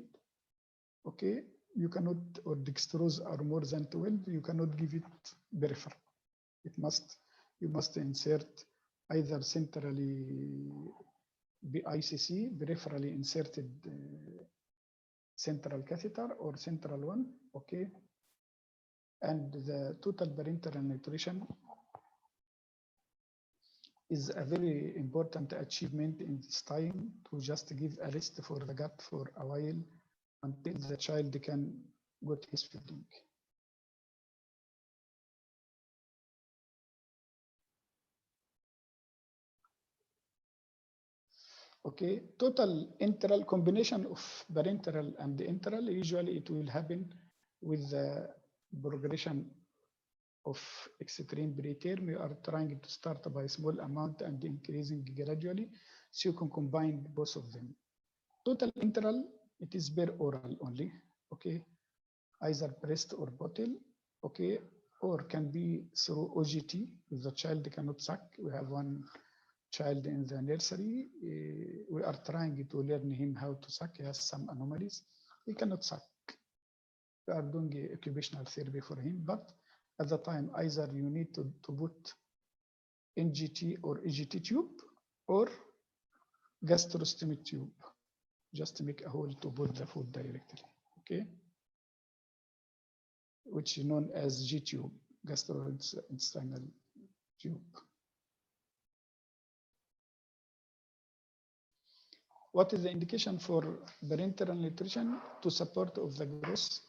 okay, you cannot, or dextrose are more than 12, you cannot give it peripheral. You must insert either centrally BICC, peripherally inserted central catheter or central one, okay? And the total parenteral nutrition is a very important achievement in this time, to just give a rest for the gut for a while until the child can get his feeding. Okay, total enteral combination of parenteral and enteral, usually it will happen with the progression of extreme preterm. We are trying to start by small amount and increasing gradually, so you can combine both of them. Total enteral, it is bare oral only, okay, either breast or bottle, okay, or can be through OGT if the child cannot suck. We have one child in the nursery. We are trying to learn him how to suck. He has some anomalies. He cannot suck. We are doing occupational therapy for him, but at the time, either you need to put NGT or EGT tube or gastrostomy tube, just to make a hole to put the food directly, okay? Which is known as G-tube, gastrointestinal tube. What is the indication for parenteral nutrition? To support of the growth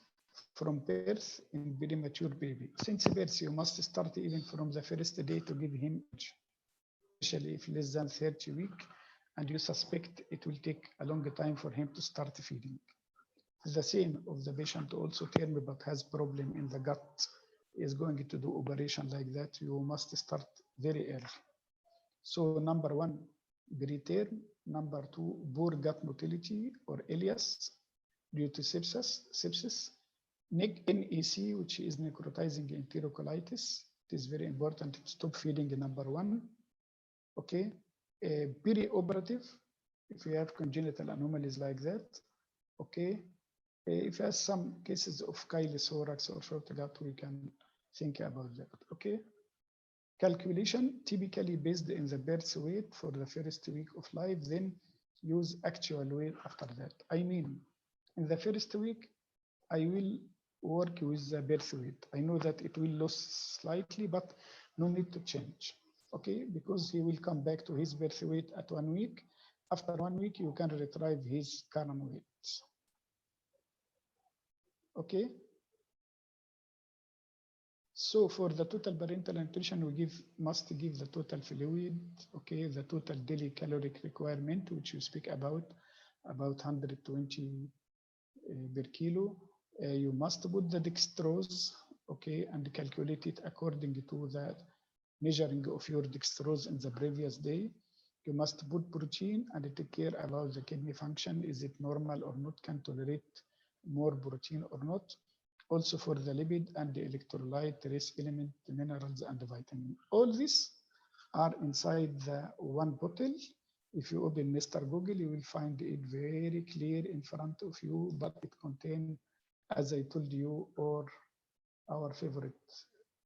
from birth in premature baby. Since birth, you must start even from the first day to give him, especially if less than 30 weeks, and you suspect it will take a long time for him to start feeding. The same of the patient also term but has problem in the gut, is going to do operation like that. You must start very early. So number one, preterm. Number two, poor gut motility or ileus due to sepsis. NEC, which is necrotizing enterocolitis. It is very important to stop feeding, number one. Okay, perioperative, if you have congenital anomalies like that. Okay, if you have some cases of Kylie thorax or short gut, we can think about that. Okay. Calculation typically based in the birth weight for the first week of life, then use actual weight after that. I mean, in the first week, I will work with the birth weight. I know that it will lose slightly, but no need to change. Okay, because he will come back to his birth weight at 1 week. After 1 week, you can retrieve his current weight. Okay. So for the total parental nutrition, we must give the total fluid, okay, the total daily caloric requirement, which you speak about 120 per kilo. You must put the dextrose, okay, and calculate it according to the measuring of your dextrose in the previous day. You must put protein and take care about the kidney function. Is it normal or not? Can tolerate more protein or not? Also for the lipid and the electrolyte, trace element, minerals, and the vitamin. All these are inside the one bottle. If you open Mr. Google, you will find it very clear in front of you, but it contains, as I told you, or our favorite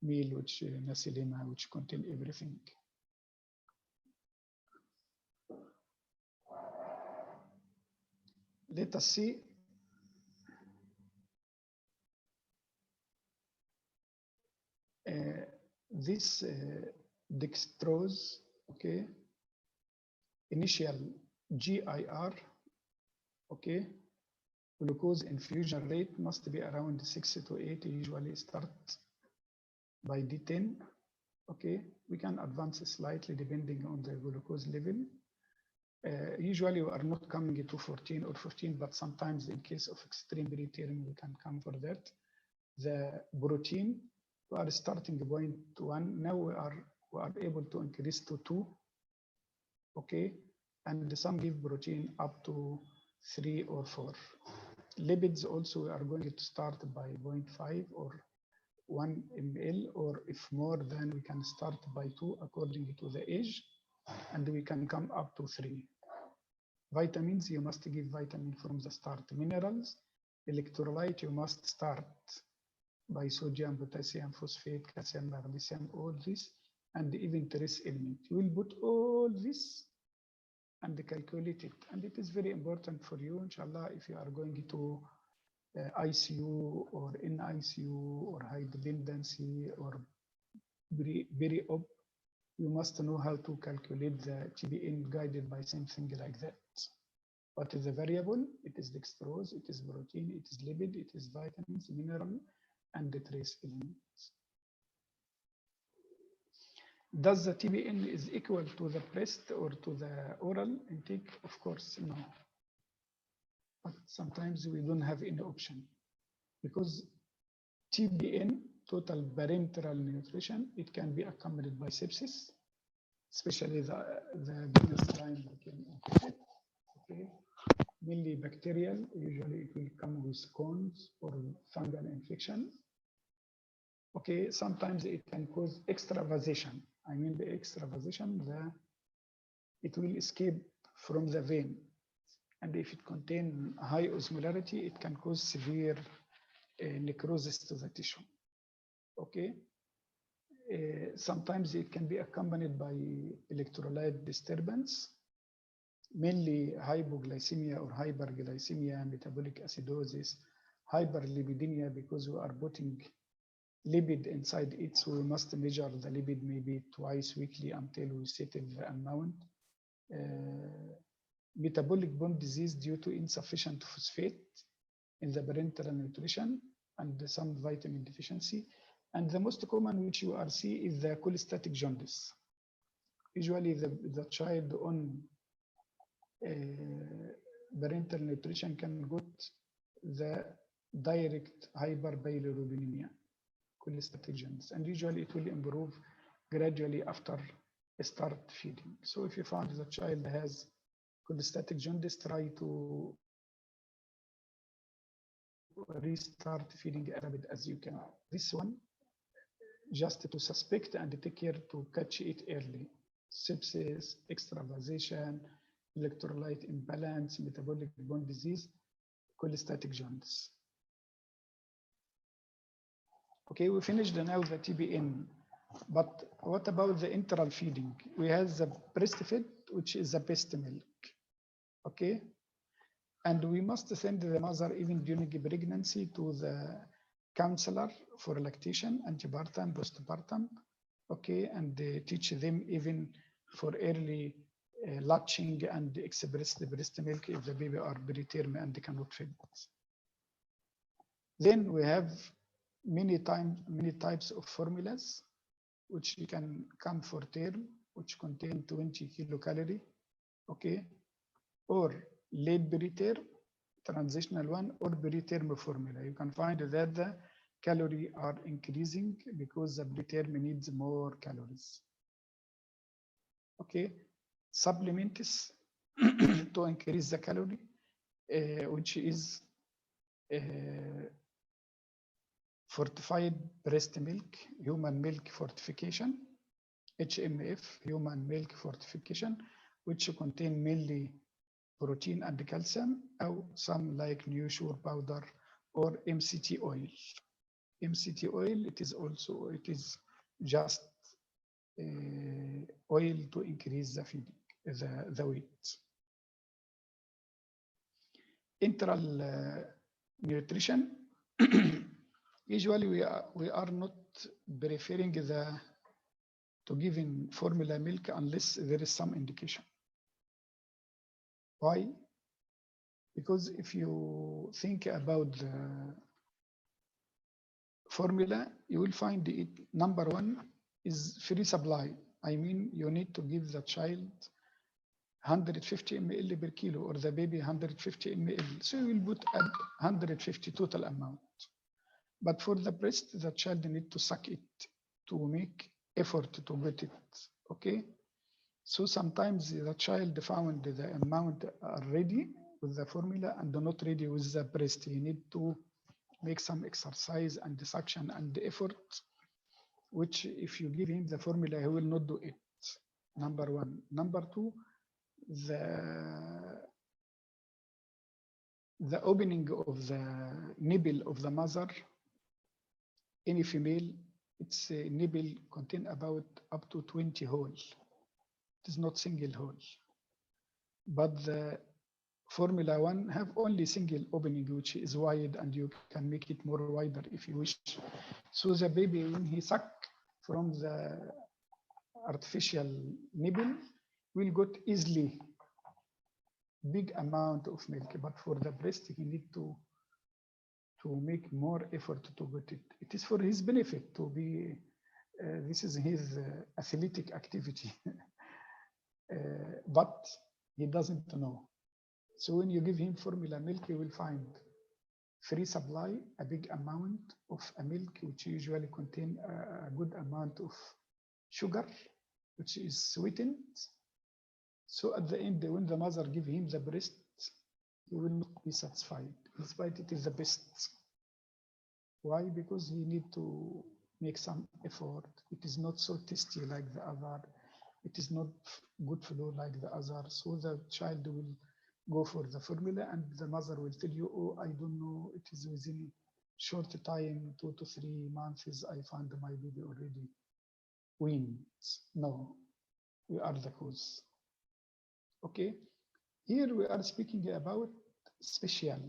meal, which Nasilina, which contain everything. Let us see. This dextrose, okay, initial GIR, okay, glucose infusion rate must be around 6 to 8, usually start by D10, okay. We can advance slightly depending on the glucose level. Usually we are not coming to 14 or 15, but sometimes in case of extreme preterm, we can come for that. The protein, we are starting point 1. Now we are able to increase to 2, okay, and some give protein up to 3 or 4. Lipids also, we are going to start by 0.5 or 1 ml, or if more, then we can start by 2 according to the age, and we can come up to 3. Vitamins, you must give vitamin from the start. Minerals, electrolyte, you must start by sodium, potassium, phosphate, calcium, magnesium, all this, and even trace element. You will put all this and calculate it. And it is very important for you, inshallah, if you are going to ICU or in ICU or high dependency or very up, you must know how to calculate the TBN guided by something like that. What is the variable? It is dextrose, it is protein, it is lipid, it is vitamins, mineral, and the trace elements. Does the TBN is equal to the breast or to the oral intake? Of course, no. But sometimes we don't have any option, because TBN, total parenteral nutrition, it can be accompanied by sepsis, especially the venous line became infected. Okay, mainly bacterial. Usually it will come with cones or fungal infection. Okay, sometimes it can cause extravasation. I mean the extravasation, it will escape from the vein. And if it contains high osmolarity, it can cause severe necrosis to the tissue. Okay. Sometimes it can be accompanied by electrolyte disturbance, mainly hypoglycemia or hyperglycemia, metabolic acidosis, hyperlipidemia, because we are putting lipid inside it, so we must measure the lipid maybe twice weekly until we settle the amount. Metabolic bone disease due to insufficient phosphate in the parenteral nutrition and some vitamin deficiency. And the most common which you are see is the cholestatic jaundice. Usually the child on parenteral nutrition can get the direct hyperbilirubinemia, cholestatic jaundice, and usually it will improve gradually after start feeding. So if you find the child has cholestatic jaundice, try to restart feeding as rapid as you can. This one, just to suspect and take care to catch it early. Sepsis, extravasation, electrolyte imbalance, metabolic bone disease, cholestatic jaundice. Okay, we finished now the TBN, but what about the enteral feeding? We have the breastfeed, which is the best milk. Okay, and we must send the mother even during pregnancy to the counselor for lactation, antepartum, postpartum. Okay, and they teach them even for early latching and express the breast milk if the baby are preterm and they cannot feed. Then we have many types of formulas which you can come for term, which contain 20 kilocalorie. Okay, or late preterm, transitional one, or preterm formula. You can find that the calories are increasing because the preterm needs more calories. Okay, supplements to increase the calorie, which is fortified breast milk, human milk fortification, HMF, human milk fortification, which contain mainly protein and calcium, or some like new sure powder or MCT oil. MCT oil, it is just oil to increase the feeding, the weight. Enteral nutrition. Usually we are not preferring to giving formula milk unless there is some indication. Why? Because if you think about the formula, you will find it, number one is free supply. I mean, you need to give the child 150 ml per kilo or the baby 150 ml. So you will put at 150 total amount. But for the breast, the child need to suck it to make effort to get it. Okay. So sometimes the child found the amount already with the formula and not ready with the breast. You need to make some exercise and suction and effort, which if you give him the formula, he will not do it. Number one. Number two, the opening of the nipple of the mother, any female, its nipple contain about up to 20 holes. It is not single hole. But the Formula One have only single opening, which is wide, and you can make it more wider if you wish. So the baby, when he suck from the artificial nipple, will get easily big amount of milk. But for the breast, he need to make more effort to get it. It is for his benefit to be. This is his athletic activity, but he doesn't know. So when you give him formula milk, he will find free supply, a big amount of a milk, which usually contain a good amount of sugar, which is sweetened. So at the end, when the mother give him the breast, he will not be satisfied, despite it is the best. Why? Because he need to make some effort. It is not so tasty like the other. It is not good flow like the other. So the child will go for the formula, and the mother will tell you, oh, I don't know, it is within short time, 2 to 3 months, I found my baby already weaned. No, we are the cause. Okay, here we are speaking about special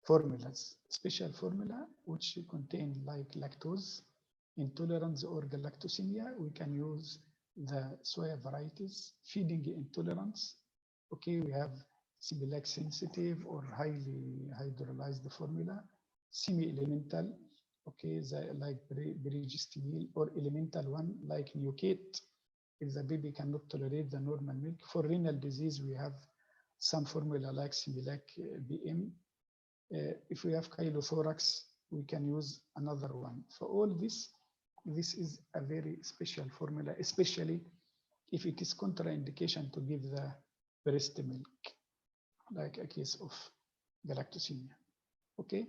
formulas, special formula which contain like lactose intolerance or galactosemia. We can use the soya varieties, feeding intolerance. Okay, we have similac sensitive or highly hydrolyzed formula, semi-elemental, okay, like pregestimil, or elemental one like Neocate, if the baby cannot tolerate the normal milk. For renal disease, we have some formula like similac BM. If we have chylothorax, we can use another one. For all this is a very special formula, especially if it is contraindication to give the breast milk, like a case of galactosemia. Okay,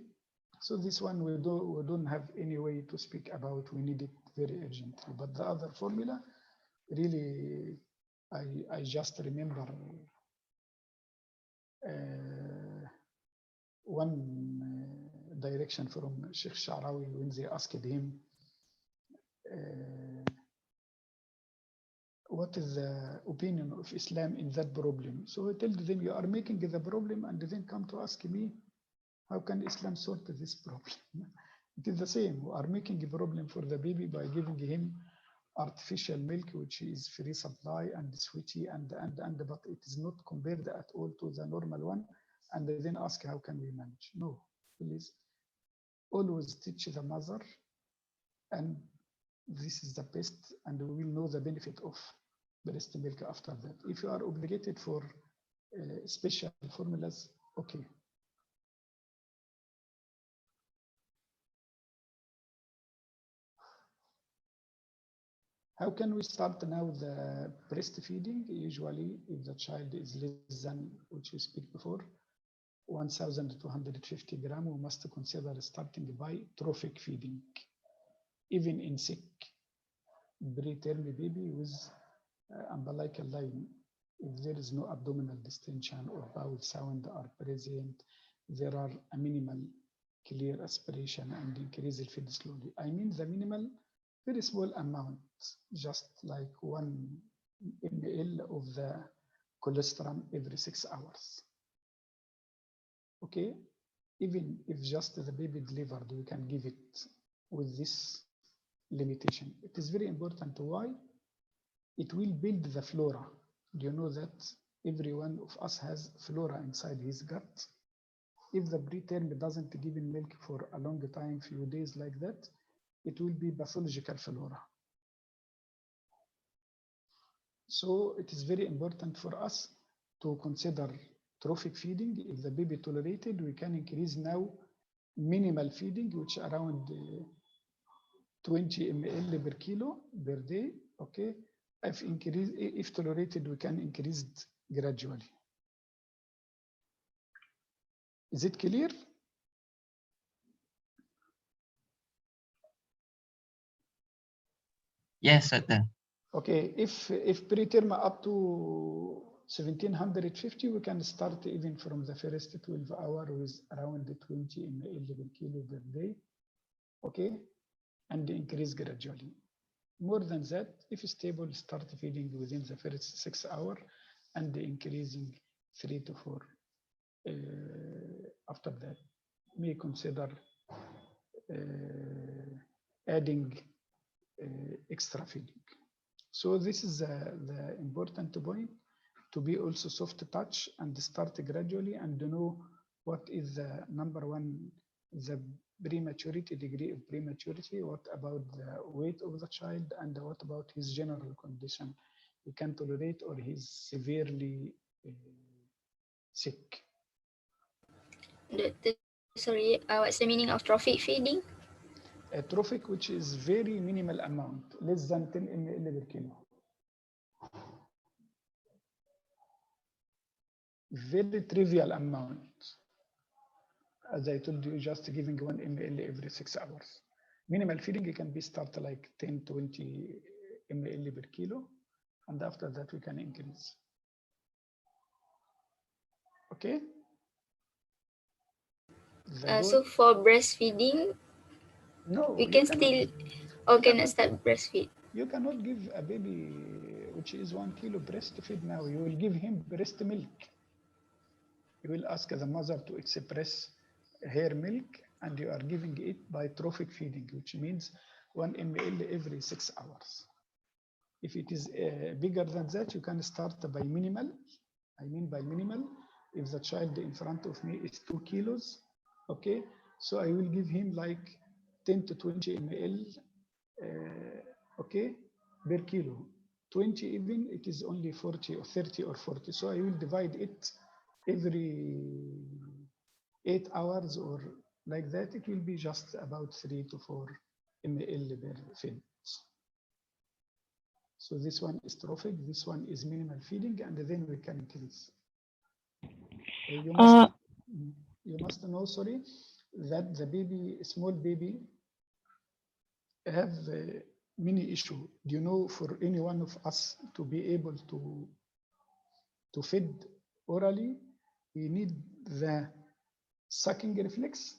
so this one we don't have any way to speak about. We need it very urgently. But the other formula, really, I just remember one direction from Sheikh Sha'rawi when they asked him, what is the opinion of Islam in that problem? So he told them, you are making the problem and then come to ask me, how can Islam sort this problem? It is the same. We are making a problem for the baby by giving him artificial milk, which is free supply and sweetie, but it is not compared at all to the normal one. And then ask, how can we manage? No, please always teach the mother, and this is the best, and we will know the benefit of breast milk after that. If you are obligated for special formulas, okay. How can we start now the breastfeeding? Usually, if the child is less than, which we speak before, 1,250 grams, we must consider starting by trophic feeding. Even in sick preterm baby with umbilical line, if there is no abdominal distension or bowel sound are present, there are a minimal clear aspiration and increase the feed slowly. I mean the minimal, very small amount, just like 1 ml of the colostrum every 6 hours. Okay, even if just the baby delivered, we can give it with this limitation. It is very important. Why? It will build the flora. Do you know that every one of us has flora inside his gut? If the preterm doesn't give him milk for a long time, few days like that, it will be pathological flora. So it is very important for us to consider trophic feeding. If the baby tolerated, we can increase now minimal feeding, which around 20 ml per kilo per day. Okay, if tolerated, we can increase it gradually. Is it clear? Yes, certain. Okay, if preterm up to 1750, we can start even from the first 12 hours with around 20 ml per kilo per day. Okay, and increase gradually. More than that, if stable, start feeding within the first 6 hours and increasing 3 to 4. After that, may consider adding extra feeding. So this is the important point, to be also soft touch and start gradually and know what is the number one, the prematurity, degree of prematurity, what about the weight of the child, and what about his general condition, he can tolerate or he's severely sick. Sorry, what's the meaning of trophic feeding? A trophic, which is very minimal amount, less than 10 ml per kilo. Very trivial amount. As I told you, just giving 1 ml every 6 hours. Minimal feeding, it can be start like 10, 20 ml per kilo. And after that, we can increase. Okay? So for breastfeeding, no, we can still, or cannot start breastfeed. You cannot give a baby which is 1 kilo breastfeed now. You will give him breast milk. You will ask the mother to express her milk, and you are giving it by trophic feeding, which means 1 ml every 6 hours. If it is bigger than that, you can start by minimal. I mean by minimal, if the child in front of me is 2 kilos, okay, so I will give him like 10 to 20 ml, okay, per kilo. 20 even, it is only 40 or 30 or 40. So I will divide it every 8 hours or like that. It will be just about 3 to 4 ml per feed. So this one is trophic, this one is minimal feeding, and then we can increase. You must know, sorry, that the baby, small baby, have many issues. Do you know, for any one of us to be able to feed orally, we need the sucking reflex,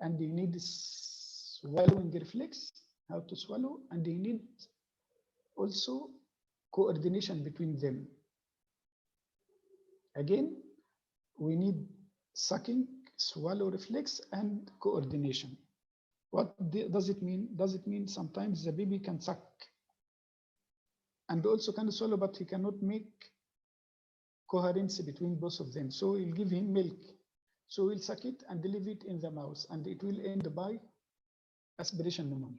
and you need swallowing reflex, how to swallow, and you need also coordination between them. Again, we need sucking, swallow reflex, and coordination. What does it mean? Does it mean sometimes the baby can suck and also can swallow, but he cannot make coherence between both of them? So we'll give him milk. So we'll suck it and leave it in the mouth, and it will end by aspiration pneumonia.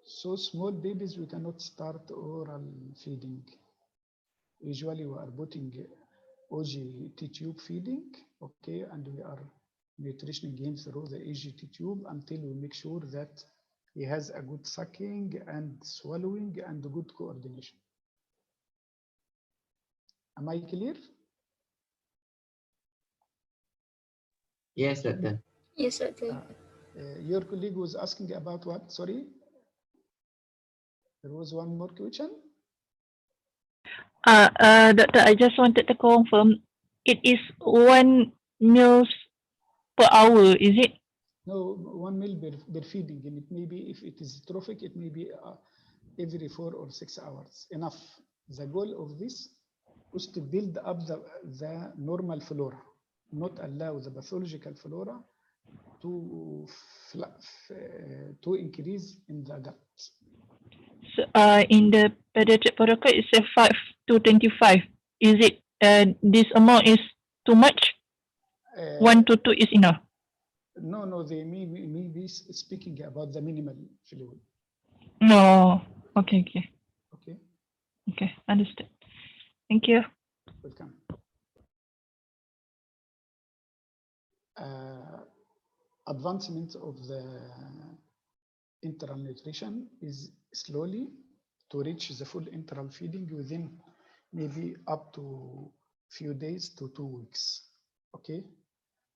So small babies, we cannot start oral feeding. Usually we are putting OGT tube feeding, okay, and we are nutritioning him through the OGT tube until we make sure that he has a good sucking and swallowing and good coordination. Am I clear? Yes, doctor. Yes, doctor. Your colleague was asking about what? Sorry? There was one more question. Doctor, I just wanted to confirm, it is 1 meals per hour, is it? No, 1 meal per feeding, and it may be, if it is trophic, it may be every 4 or 6 hours. Enough. The goal of this is to build up the normal flora, not allow the pathological flora to increase in the gut. So, in the pediatric protocol, it's a 5 to 25. Is it this amount is too much? 1 to 2 is enough. No, they may be speaking about the minimal fluid. No. Okay. Okay. Understood. Thank you. Welcome. Advancement of the enteral nutrition is slowly to reach the full enteral feeding within maybe up to few days to 2 weeks. Okay.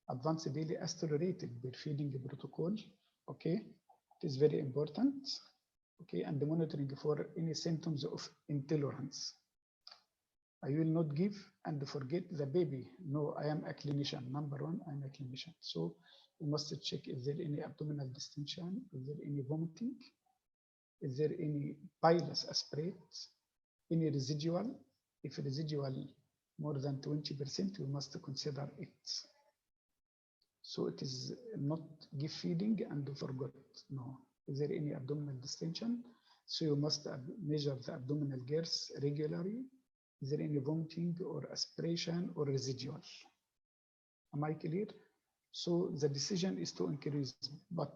Advanced daily accelerated feeding protocol. Okay. It is very important. Okay, and the monitoring for any symptoms of intolerance. I will not give and forget the baby. No, I am a clinician. Number one, I'm a clinician. So you must check if there any abdominal distension, is there any vomiting, is there any pilus aspirate, any residual. If residual more than 20%, you must consider it. So it is not give feeding and forgot. No. Is there any abdominal distension? So you must measure the abdominal girth regularly. Is there any vomiting or aspiration or residual? Am I clear? So the decision is to increase, but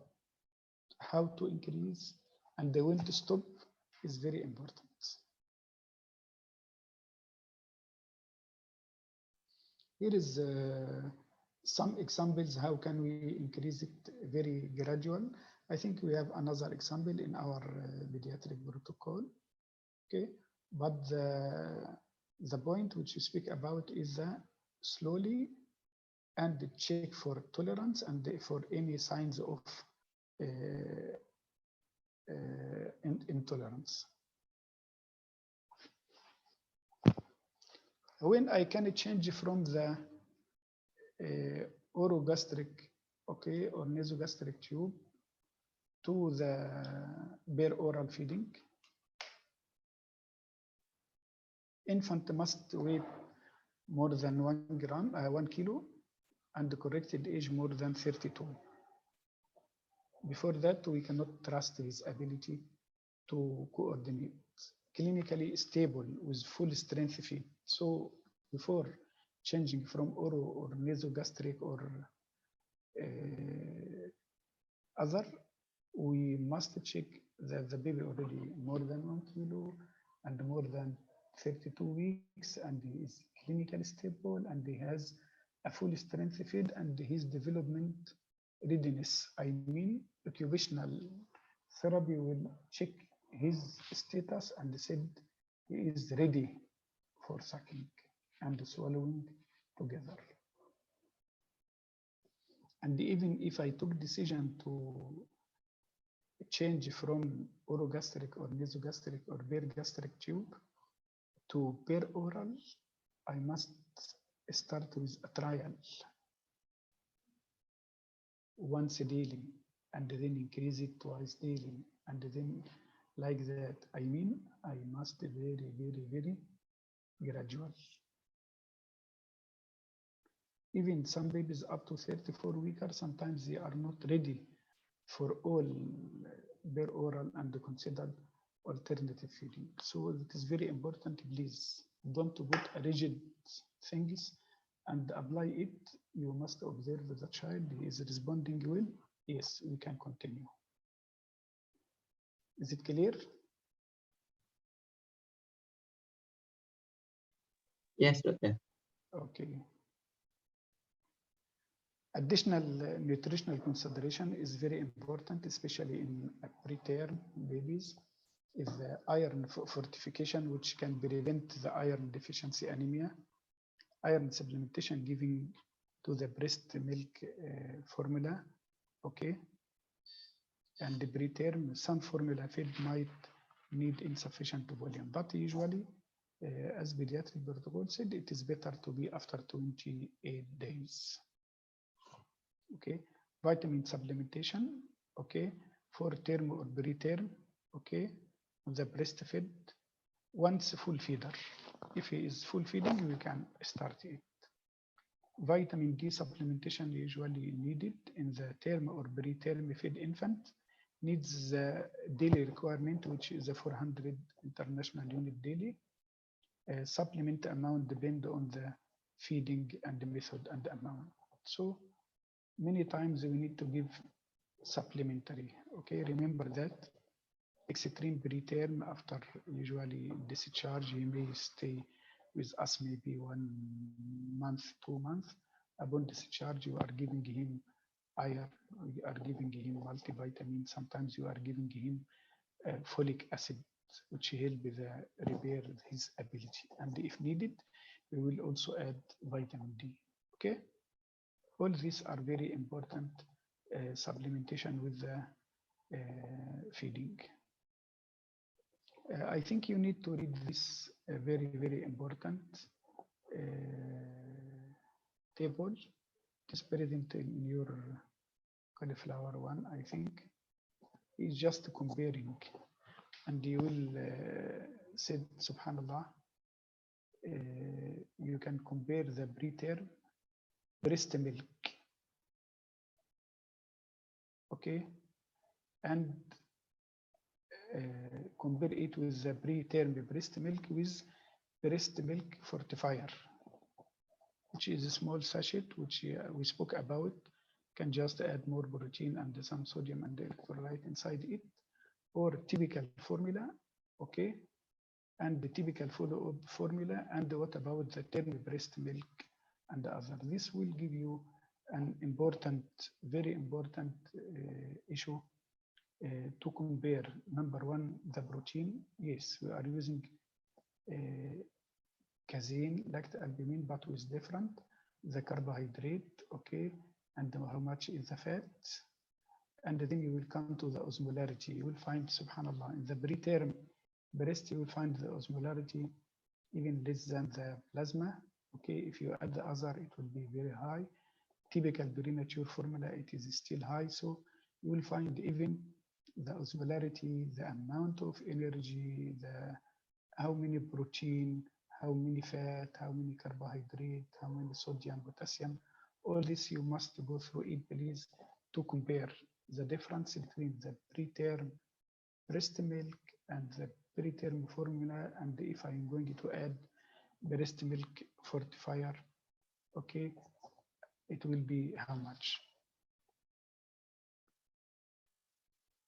how to increase and when to stop is very important. Here is some examples. How can we increase it very gradual? I think we have another example in our pediatric protocol. Okay, but the point which you speak about is slowly and check for tolerance and for any signs of intolerance. When I can change from the orogastric, okay, or nasogastric tube to the bare oral feeding, infant must weigh more than 1 kilo, and the corrected age more than 32. Before that, we cannot trust his ability to coordinate. Clinically stable with full strength feed. So before changing from oro or nasogastric or other, we must check that the baby already more than 1 kilo and more than 32 weeks, and he is clinically stable, and he has a full strength feed, and his development readiness. I mean, occupational therapy will check his status and said he is ready for sucking and swallowing together. And even if I took decision to change from orogastric or nasogastric or bare gastric tube to bare oral, I must start with a trial once daily, and then increase it twice daily, and then like that. I mean, I must very gradual. Even some babies up to 34 weeks, sometimes they are not ready for all bare oral and considered alternative feeding. So it is very important, please don't put a rigid things and apply it. You must observe the child, he is responding well. Yes, we can continue. Is it clear? Yes, doctor. Okay. Additional nutritional consideration is very important, especially in preterm babies, is the iron fortification, which can prevent the iron deficiency anemia. Iron supplementation giving to the breast milk formula, okay? And the preterm, some formula fed might need insufficient volume, but usually, as pediatric protocol said, it is better to be after 28 days. Okay, vitamin supplementation, okay, for term or preterm, okay, the breastfed, once full feeder. If he is full feeding, we can start it. Vitamin D supplementation usually needed in the term or preterm fed infant, needs the daily requirement, which is a 400 international unit daily. Supplement amount depend on the feeding and the method and the amount. So many times we need to give supplementary. Okay, remember that extreme preterm, after usually discharge, he may stay with us maybe 1 month, 2 months. Upon discharge, you are giving him iron, you are giving him multivitamin. Sometimes you are giving him folic acid, which help the repair his ability. And if needed, we will also add vitamin D. Okay. All these are very important supplementation with the feeding. I think you need to read this very, very important table. It is present in your cauliflower one, I think. It's just comparing, and you will say, subhanallah, you can compare the preterm breast milk, okay, and compare it with the preterm breast milk with breast milk fortifier, which is a small sachet, which we spoke about, can just add more protein and some sodium and electrolyte inside it, or typical formula, okay, and the typical follow-up formula, and what about the term breast milk and the other. This will give you an important, very important issue to compare. Number one, the protein. Yes, we are using casein, lactalbumin, but with different. The carbohydrate, okay, and how much is the fat. And then you will come to the osmolarity. You will find, subhanallah, in the preterm breast, you will find the osmolarity even less than the plasma. Okay, if you add the other, it will be very high. Typical premature formula, it is still high. So you will find even the osmolarity, the amount of energy, the how many protein, how many fat, how many carbohydrate, how many sodium, potassium. All this you must go through it, please, to compare the difference between the preterm breast milk and the preterm formula, and if I'm going to add breast milk fortifier, okay, it will be how much.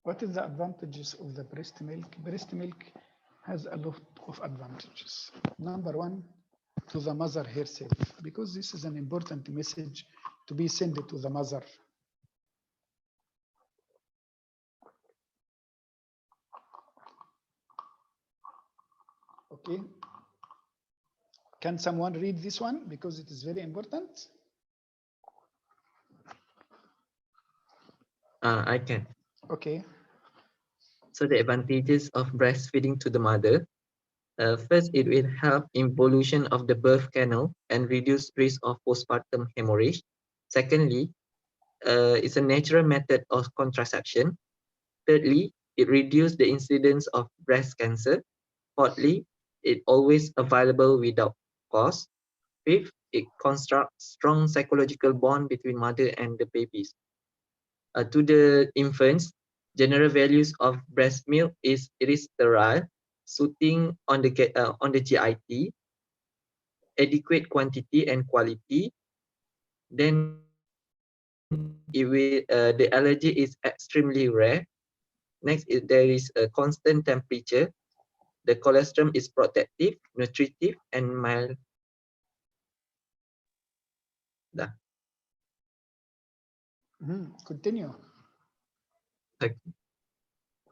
What is the advantages of the breast milk? Breast milk has a lot of advantages. Number one, to the mother herself, because this is an important message to be sent to the mother. Okay. Can someone read this one? Because it is very important. I can. Okay. So the advantages of breastfeeding to the mother. First, it will help involution of the birth canal and reduce risk of postpartum hemorrhage. Secondly, it's a natural method of contraception. Thirdly, it reduces the incidence of breast cancer. Fourthly, it always available without cost. Fifth, it constructs strong psychological bond between mother and the babies. To the infants, general values of breast milk is it is sterile, soothing on the GIT, adequate quantity and quality. Then it will the allergy is extremely rare. Next, there is a constant temperature. The colostrum is protective, nutritive, and mild. Continue.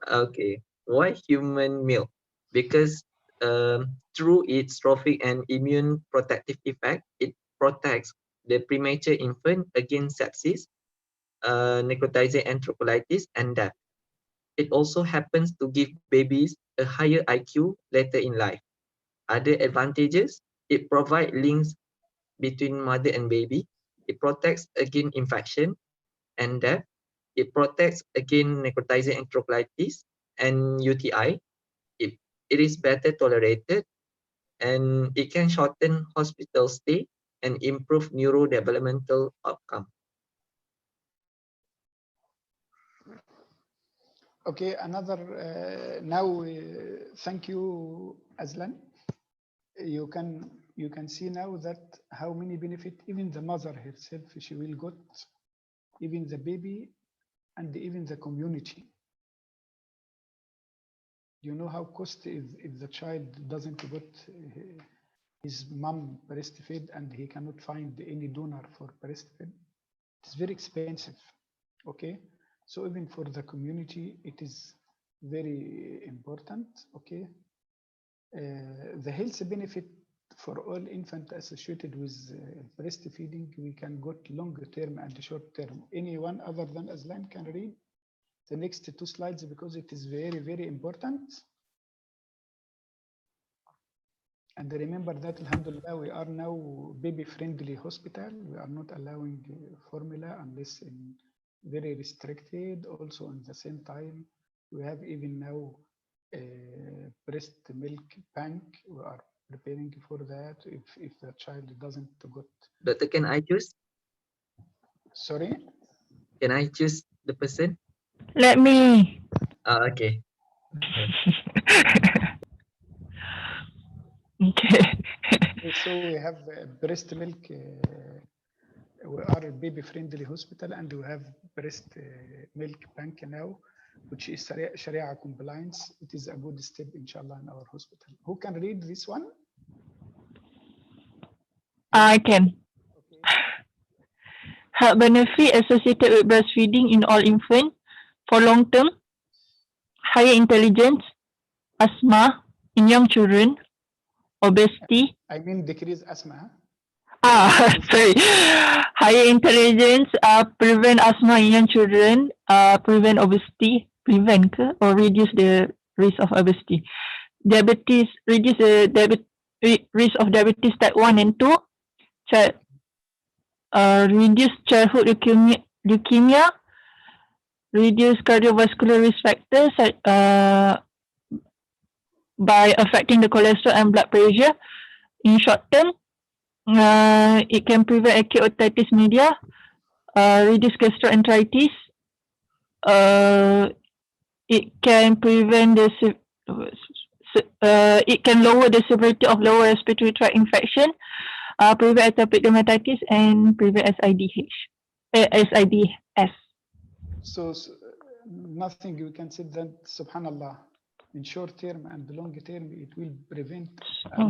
Okay. Why human milk? Because through its trophic and immune protective effect, it protects the premature infant against sepsis, necrotizing enterocolitis, and death. It also happens to give babies a higher IQ later in life. Other advantages, it provides links between mother and baby. It protects against infection and death. It protects against necrotizing enterocolitis and UTI. It is better tolerated, and it can shorten hospital stay and improve neurodevelopmental outcome. Okay, another, now, thank you, Aslan. You can see now that how many benefit even the mother herself, she will get, even the baby and even the community. You know how cost is if the child doesn't get his mom breastfed and he cannot find any donor for breastfeed. It's very expensive. Okay, so even for the community, it is very important. Okay, the health benefit for all infants associated with breastfeeding, we can get long term and short term. Anyone other than Aslan can read? the next two slides because it is very, very important. And remember that, alhamdulillah, we are now baby-friendly hospital. We are not allowing formula unless in very restricted. Also, at the same time, we have even now breast milk bank. We are preparing for that if the child doesn't got. Doctor, can I choose? Sorry? Can I choose the person? Let me. Okay. Okay. So we have breast milk. We are a baby-friendly hospital, and we have breast milk bank now, which is Sharia compliance. It is a good step, inshallah, in our hospital. Who can read this one? I can. Okay. Health benefit associated with breastfeeding in all infants for long term, higher intelligence, asthma in young children, obesity. I mean decrease asthma. Sorry. Higher intelligence, prevent asthma in young children, prevent obesity, prevent ke? Or reduce the risk of obesity. Diabetes, reduce the risk of diabetes type 1 and 2, reduce childhood leukemia, reduce cardiovascular risk factors by affecting the cholesterol and blood pressure. In short term, it can prevent acute otitis media, reduce gastroenteritis. It can prevent it can lower the severity of lower respiratory tract infection, prevent atopic dermatitis, and prevent SIDS. So nothing we can say that, subhanallah, in short term and long term, it will prevent a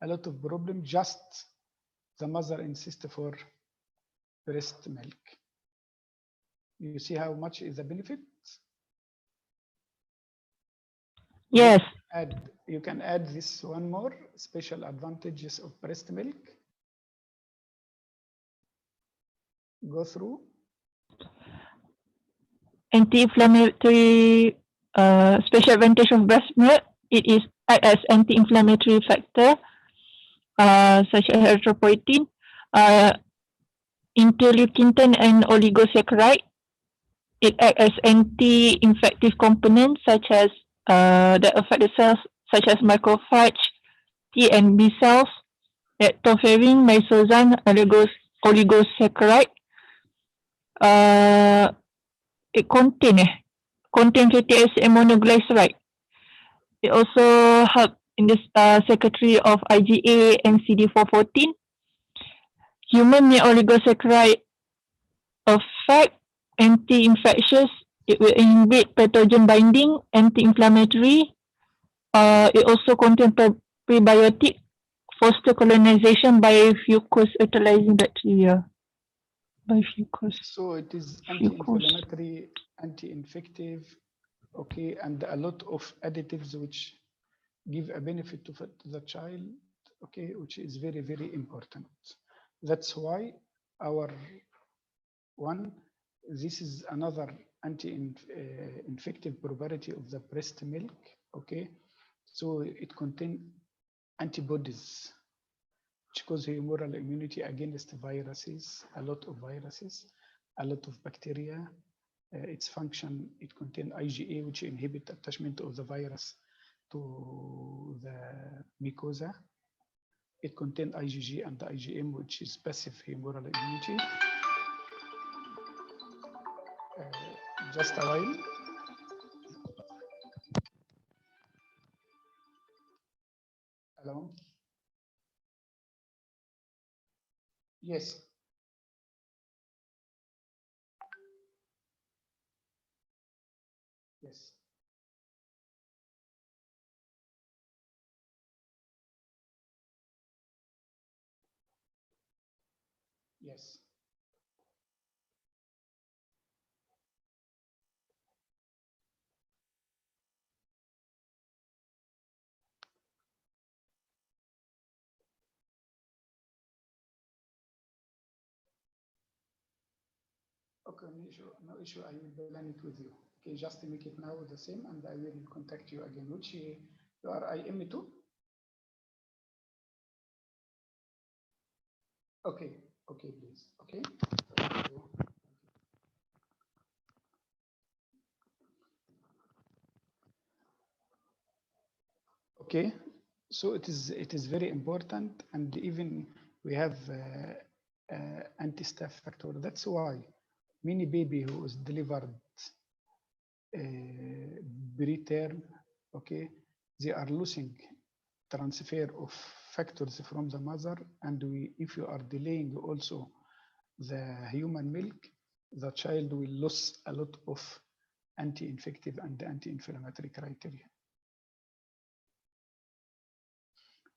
lot of problem. Just the mother insists for breast milk. You see how much is the benefit? Yes. You can add this one more special advantages of breast milk. Go through. Anti-inflammatory, special advantage of breast milk, it is act as anti-inflammatory factor, such as erythropoietin, interleukin-10 and oligosaccharide. It acts as anti-infective components such as that affect the cells such as macrophage, T and B cells, lactoferrin, lysozyme, oligosaccharide. It contain fatty acid and monoglyceride. It also help in the secretory of IgA and CD414. Human made oligosaccharide affect anti-infectious. It will inhibit pathogen binding, anti-inflammatory. It also contains prebiotic, foster colonization by fucose utilizing bacteria. By fucose. So it is anti-inflammatory, anti-infective, okay, and a lot of additives which give a benefit to the child, okay, which is very, very important. That's why our one, this is another anti-infective property of the breast milk, okay. So it contains antibodies which cause humoral immunity against viruses, a lot of viruses, a lot of bacteria. Its function, it contains IgA, which inhibit attachment of the virus to the mucosa. It contains IgG and IgM, which is passive humoral immunity. Just a while. Hello. Yes. Yes. Yes. Okay, no issue. I will plan it with you. Okay, just make it now the same, and I will contact you again. Which you are IM2? Okay, okay, please. Okay. Thank you. Okay, so it is very important, and even we have anti-staph factor. That's why many baby who is delivered preterm, okay, they are losing transfer of factors from the mother, and if you are delaying also the human milk, the child will lose a lot of anti-infective and anti-inflammatory criteria.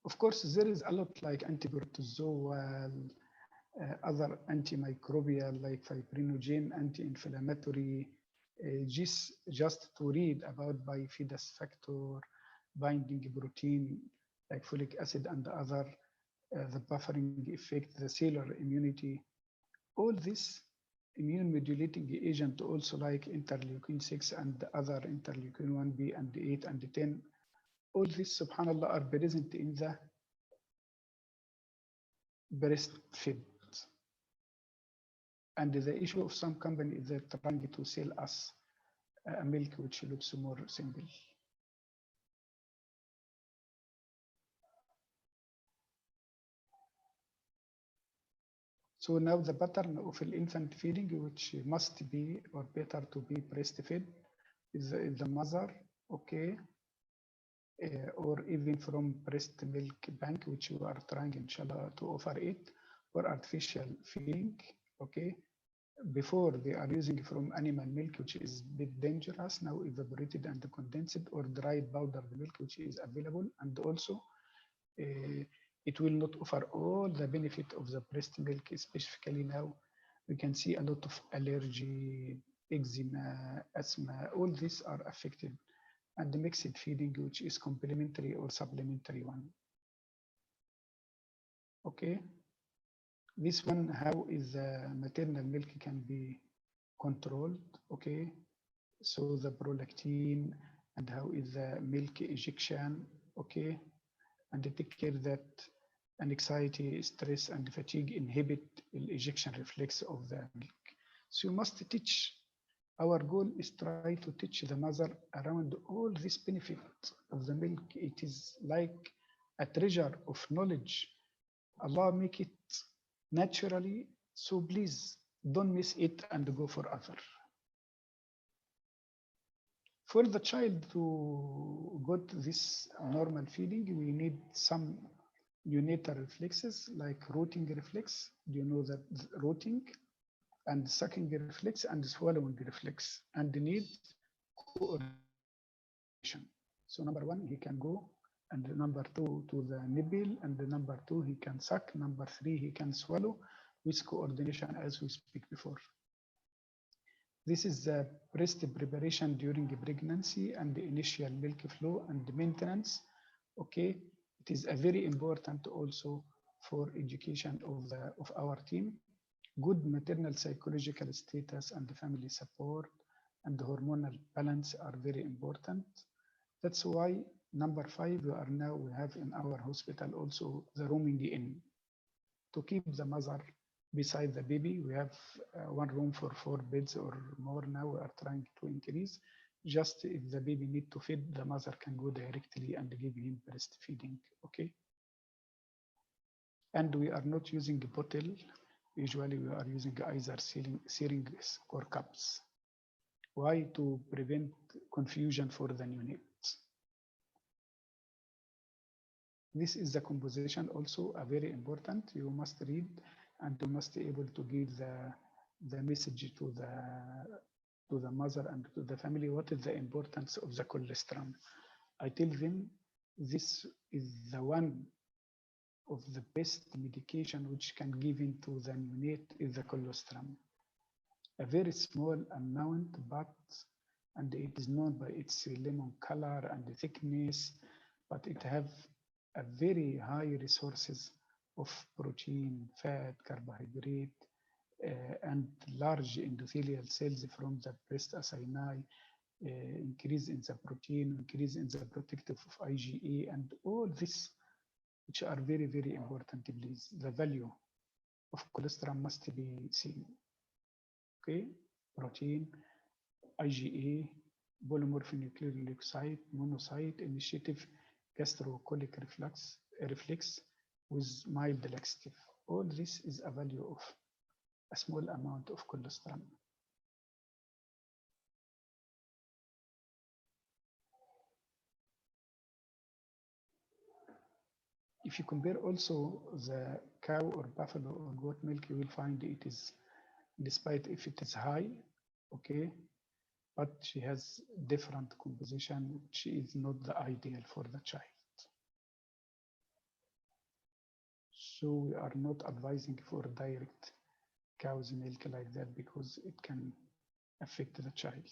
Of course, there is a lot like antiprotozoal, other antimicrobial like fibrinogen, anti-inflammatory, just to read about bifidus factor, binding protein like folic acid and other, the buffering effect, the cellular immunity, all this immune modulating agent also like interleukin 6 and other interleukin 1b and 8 and 10, all this subhanallah are present in the breastfed. And the issue of some company is they're trying to sell us a milk which looks more simple. So now the pattern of infant feeding, which must be or better to be breastfed, is the mother, okay, or even from breast milk bank, which we are trying, inshallah, to offer it, or artificial feeding, okay. Before they are using from animal milk, which is a bit dangerous, now evaporated and condensed, or dried powdered milk, which is available, and also it will not offer all the benefit of the breast milk, specifically now we can see a lot of allergy, eczema, asthma, all these are affected, and the mixed feeding, which is complementary or supplementary one. Okay, this one, how is the maternal milk can be controlled, okay, so the prolactin and how is the milk ejection, okay, and take care that anxiety, stress, and fatigue inhibit the ejection reflex of the milk. So you must teach. Our goal is try to teach the mother around all this benefit of the milk. It is like a treasure of knowledge. Allah make it naturally. So please don't miss it and go for other. For the child to get this normal feeding, we need some neonatal reflexes like rooting reflex. Do you know that rooting and sucking reflex and swallowing reflex, and need coordination. So number one, he can go, and number two to the nipple, and the number two he can suck, number three he can swallow with coordination as we speak before. This is the breast preparation during pregnancy and the initial milk flow and the maintenance. Okay, it is a very important also for education of our team. Good maternal psychological status and the family support and the hormonal balance are very important. That's why number 5, we have in our hospital also the rooming in to keep the mother beside the baby. We have one room for 4 beds or more. Now we are trying to increase. Just if the baby need to feed, the mother can go directly and give him breastfeeding, okay? And we are not using a bottle. Usually we are using either syringes or cups. Why? To prevent confusion for the neonates. This is the composition also very important. You must read and you must be able to give the message to the mother and to the family. What is the importance of the colostrum? I tell them this is the one of the best medication which can give into the neonate is the colostrum. A very small amount, and it is known by its lemon color and the thickness, but it have a very high resources of protein, fat, carbohydrate, and large endothelial cells from the breast acini, increase in the protein, increase in the protective of IgE, and all this, which are very, very important, please. The value of colostrum must be seen. Okay, protein, IgE, polymorph nuclear leukocyte, monocyte, initiative, gastrocolic reflex with mild laxative. All this is a value of a small amount of colostrum. If you compare also the cow or buffalo or goat milk, you will find it is, despite if it is high, okay, but she has different composition, which is not the ideal for the child. So we are not advising for direct cow's milk like that because it can affect the child.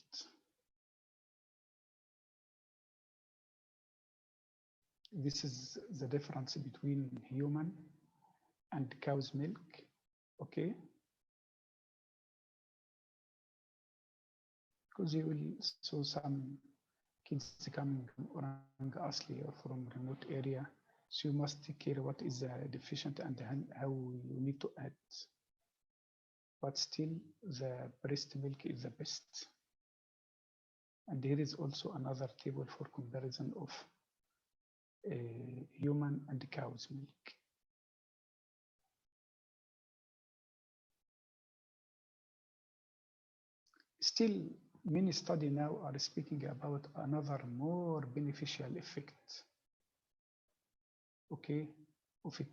This is the difference between human and cow's milk, okay? Because you will saw some kids coming from Orang Asli or from remote area, so you must take care what is deficient and how you need to add. But still, the breast milk is the best. And here is also another table for comparison of human and cow's milk. Still, many studies now are speaking about another more beneficial effect, okay, of it,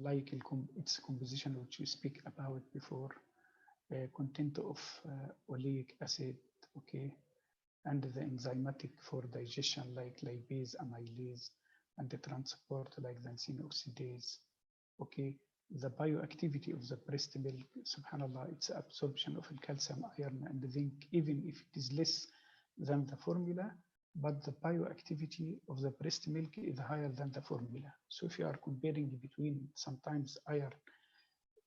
like its composition, which we speak about before, content of oleic acid, okay, and the enzymatic for digestion like lipase, amylase, and the transport like the enzyme oxidase, okay. The bioactivity of the breast milk, subhanallah, it's absorption of calcium, iron, and zinc, even if it is less than the formula, but the bioactivity of the breast milk is higher than the formula. So if you are comparing between sometimes iron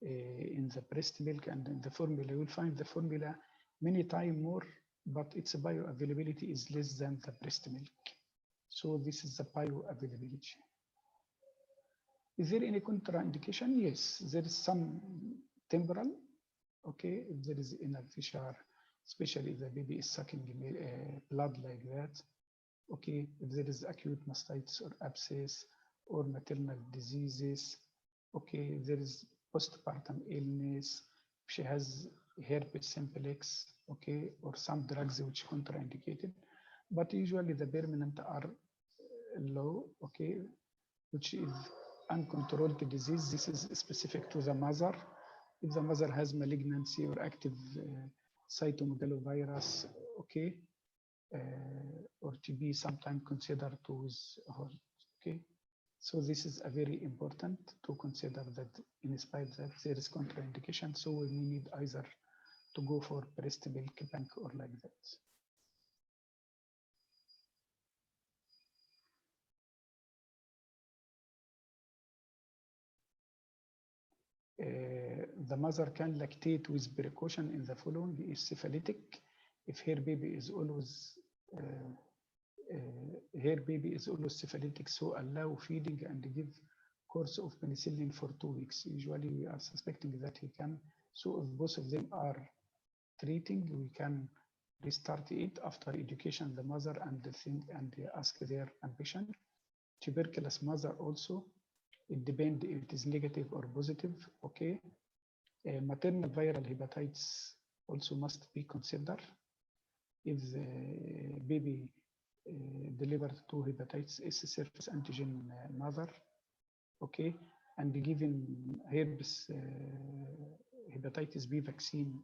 in the breast milk and in the formula, you will find the formula many times more, but its bioavailability is less than the breast milk. So this is the bioavailability. Is there any contraindication? Yes, there is some temporal, okay, if there is inner fissure, especially if the baby is sucking blood like that, okay, if there is acute mastitis or abscess or maternal diseases, okay, if there is postpartum illness, if she has herpes simplex, okay, or some drugs which contraindicated, but usually the permanent are low, okay, which is uncontrolled disease. This is specific to the mother. If the mother has malignancy or active cytomegalovirus, okay, or TB, sometimes considered to withhold, okay. So this is a very important to consider that in spite that there is contraindication, so we need either to go for breast milk bank or like that. The mother can lactate with precaution in the following: is syphilitic. If her baby is always syphilitic, so allow feeding and give course of penicillin for 2 weeks. Usually we are suspecting that he can. So if both of them are treating, we can restart it after education the mother and the thing and ask their ambition. Tuberculous mother also, it depends if it is negative or positive, okay. Maternal viral hepatitis also must be considered. If the baby delivered to hepatitis is a surface antigen mother, okay, and given herpes hepatitis B vaccine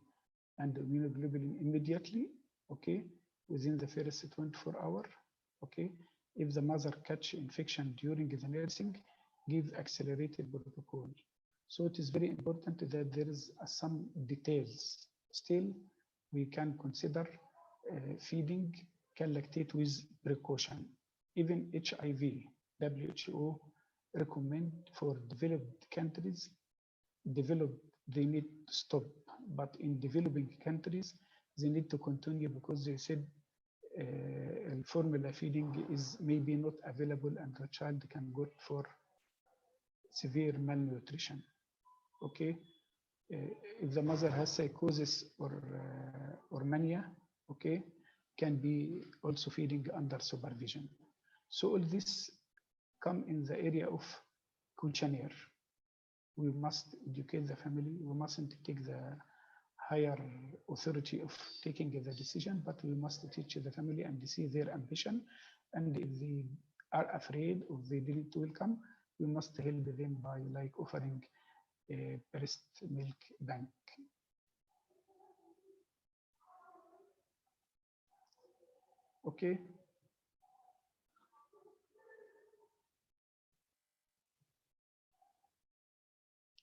and immunoglobulin immediately, okay, within the first 24 hours, okay. If the mother catch infection during the nursing, give accelerated protocol. So it is very important that there is some details. Still, we can consider feeding, can lactate with precaution. Even HIV, WHO recommend for developed countries developed, they need to stop. But in developing countries, they need to continue because they said formula feeding is maybe not available and the child can go for severe malnutrition. Okay, if the mother has psychosis or mania, okay, can be also feeding under supervision. So all this come in the area of questionnaire. We must educate the family. We mustn't take the higher authority of taking the decision, but we must teach the family and see their ambition. And if they are afraid or they didn't welcome, we must help them by like offering a breast milk bank. Okay.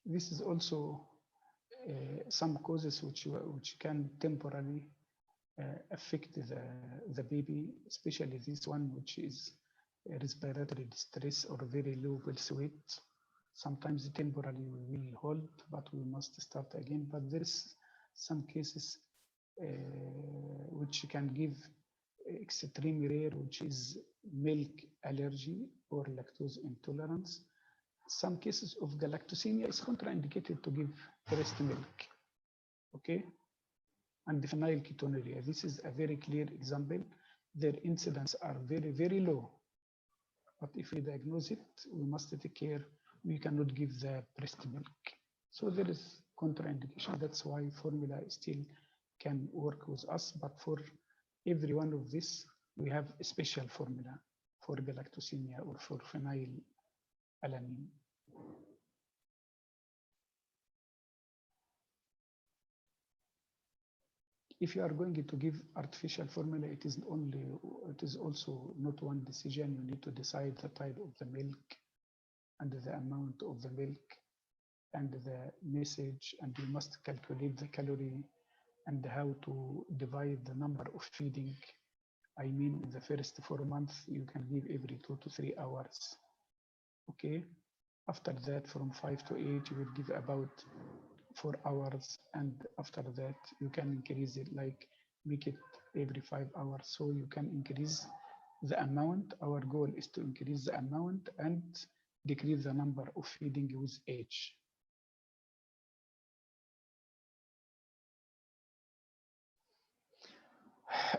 This is also some causes which can temporarily affect the baby, especially this one, which is respiratory distress or very low pulse weight. Sometimes temporarily we will hold, but we must start again. But there is some cases which can give extreme rare, which is milk allergy or lactose intolerance. Some cases of galactosemia is contraindicated to give breast milk. Okay, and the phenylketonuria. This is a very clear example. Their incidence are very, very low. But if we diagnose it, we must take care. We cannot give the breast milk. So there is contraindication. That's why formula still can work with us. But for every one of this, we have a special formula for galactosemia or for phenylalanine. If you are going to give artificial formula, it is also not one decision. You need to decide the type of the milk and the amount of the milk and the message, and you must calculate the calorie and how to divide the number of feeding. I mean, in the first 4 months, you can give every 2 to 3 hours. Okay. After that, from 5 to 8, you will give about 4 hours, and after that you can increase it, like make it every 5 hours, so you can increase the amount. Our goal is to increase the amount and decrease the number of feeding with age.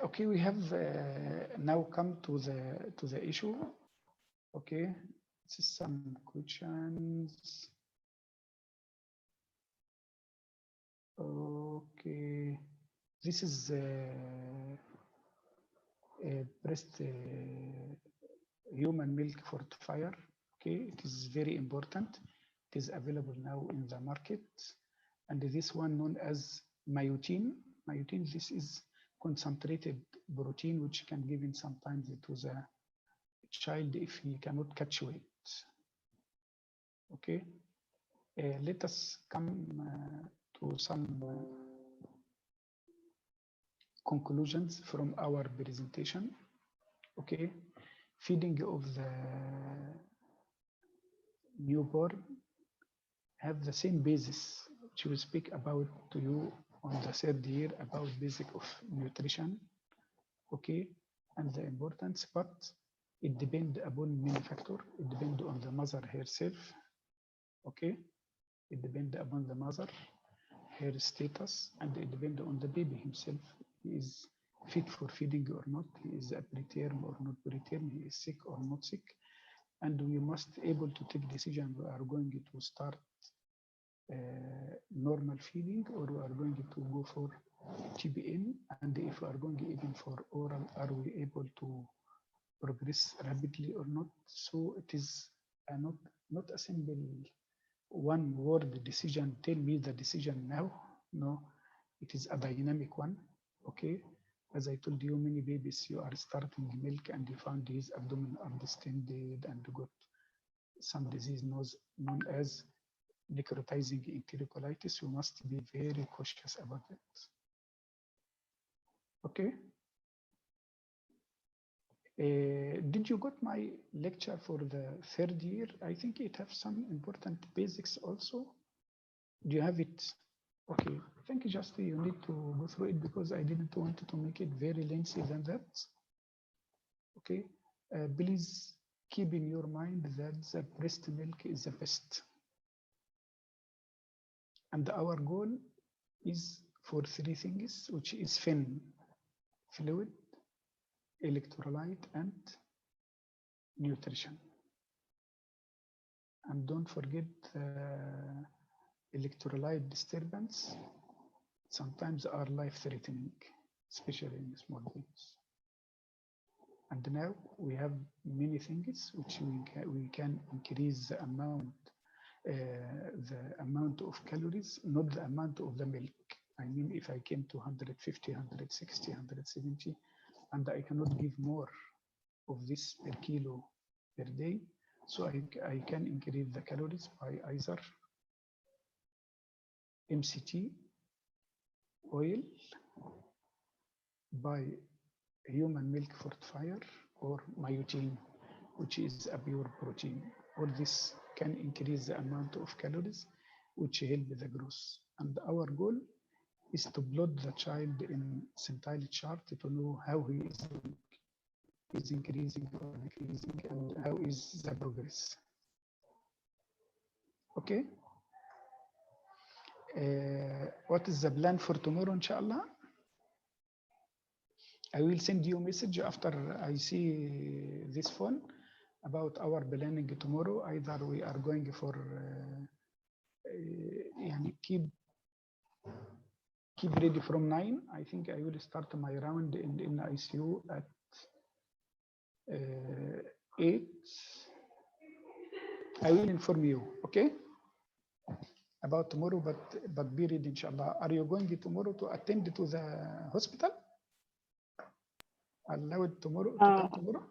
Okay, we have now come to the issue. Okay, this is some questions. Okay, this is breast human milk fortifier. Okay, it is very important. It is available now in the market, and this one known as myotin. Myotin, this is concentrated protein which can given sometimes to the child if he cannot catch weight. Okay, let us come to some conclusions from our presentation. Okay, feeding of the newborn have the same basis which we speak about to you on the 3rd year about basic of nutrition. Okay, and the importance, but it depends upon many factors. It depends on the mother herself. Okay, it depends upon the mother, her status, and it depends on the baby himself. He is fit for feeding or not. He is a preterm or not preterm. He is sick or not sick. And we must able to take decision. We are going to start normal feeding, or we are going to go for TBN, and if we are going even for oral, are we able to progress rapidly or not? So it is not a simple one word decision. Tell me the decision now. No, it is a dynamic one. Okay, as I told you, many babies, you are starting milk and you found his abdomen are distended and got some disease known as necrotizing enterocolitis. You must be very cautious about it. Okay. Did you got my lecture for the 3rd year? I think it have some important basics also. Do you have it? Okay, I think just you need to go through it because I didn't want to make it very lengthy than that. Okay, please keep in your mind that the breast milk is the best. And our goal is for three things, which is fin, fluid, electrolyte, and nutrition. And don't forget electrolyte disturbance sometimes are life-threatening, especially in small babies. And now we have many things which we can increase the amount of calories, not the amount of the milk. I mean, if I came to 150, 160, 170, and I cannot give more of this per kilo per day, so I can increase the calories by either MCT oil, by human milk fortifier, or myotine, which is a pure protein. All this can increase the amount of calories, which help the growth. And our goal is to plot the child in centile chart to know how he is increasing or decreasing and how is the progress. Okay. What is the plan for tomorrow, inshallah? I will send you a message after I see this phone about our planning tomorrow. Either we are going for keep ready from 9. I think I will start my round in ICU at 8. I will inform you, okay, about tomorrow, but be ready, inshallah. Are you going tomorrow to attend to the hospital? Allowed tomorrow to come tomorrow?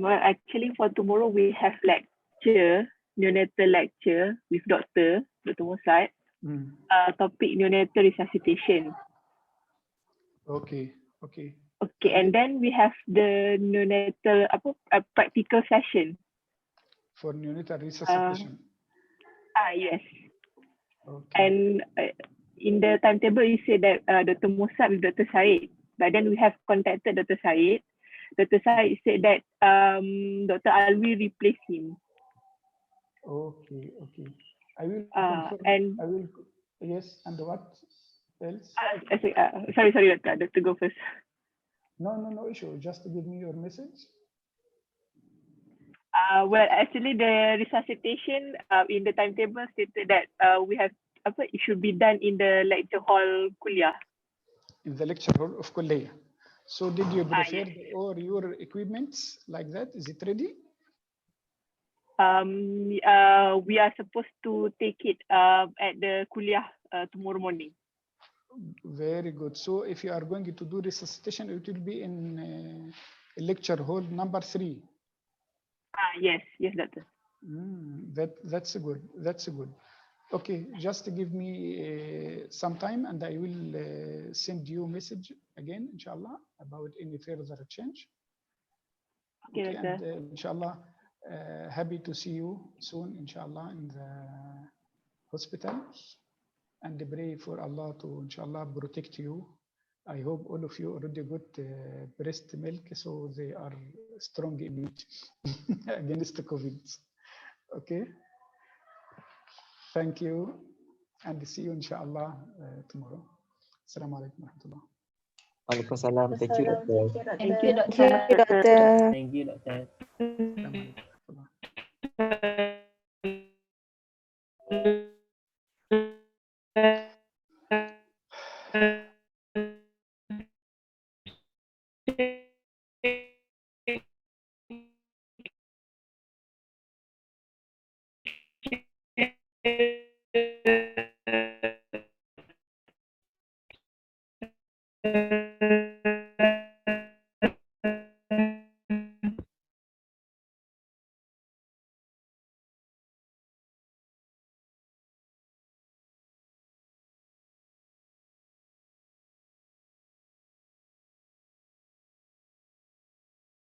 Well, actually for tomorrow we have lecture, neonatal lecture with Dr. Mossad. Topic neonatal resuscitation. Okay. Okay, and then we have the neonatal practical session. For neonatal resuscitation. Yes. Okay. And in the timetable, you say that Dr. Mossad with Dr. Said, but then we have contacted Dr. Said. Dr. Said said that Dr. Alwi replaced him. Okay. I will confirm. And I will. Yes. And what else? Sorry, Dr. Go first. No issue. Just give me your message. Well, actually, the resuscitation in the timetable stated that we have it should be done in the lecture hall kuliah. In the lecture hall of kuliah. So did you prepare yes. all your equipments like that? Is it ready? We are supposed to take it at the kuliah tomorrow morning. Very good. So if you are going to do resuscitation, it will be in lecture hall number 3. Yes, doctor. That's good. Okay, just give me some time and I will send you a message again, inshallah, about any further change. Okay, and inshallah, happy to see you soon, inshallah, in the hospital, and pray for Allah to, inshallah, protect you. I hope all of you already got breast milk, so they are strong immunity against the COVID. Okay. Thank you, and see you, inshallah, tomorrow. Assalamu alaikum wa rahmatullah. Waalaikumsalam. Thank you, Doctor. Thank you, Doctor. Thank you, Doctor. Assalamu alaikum wa rahmatullah.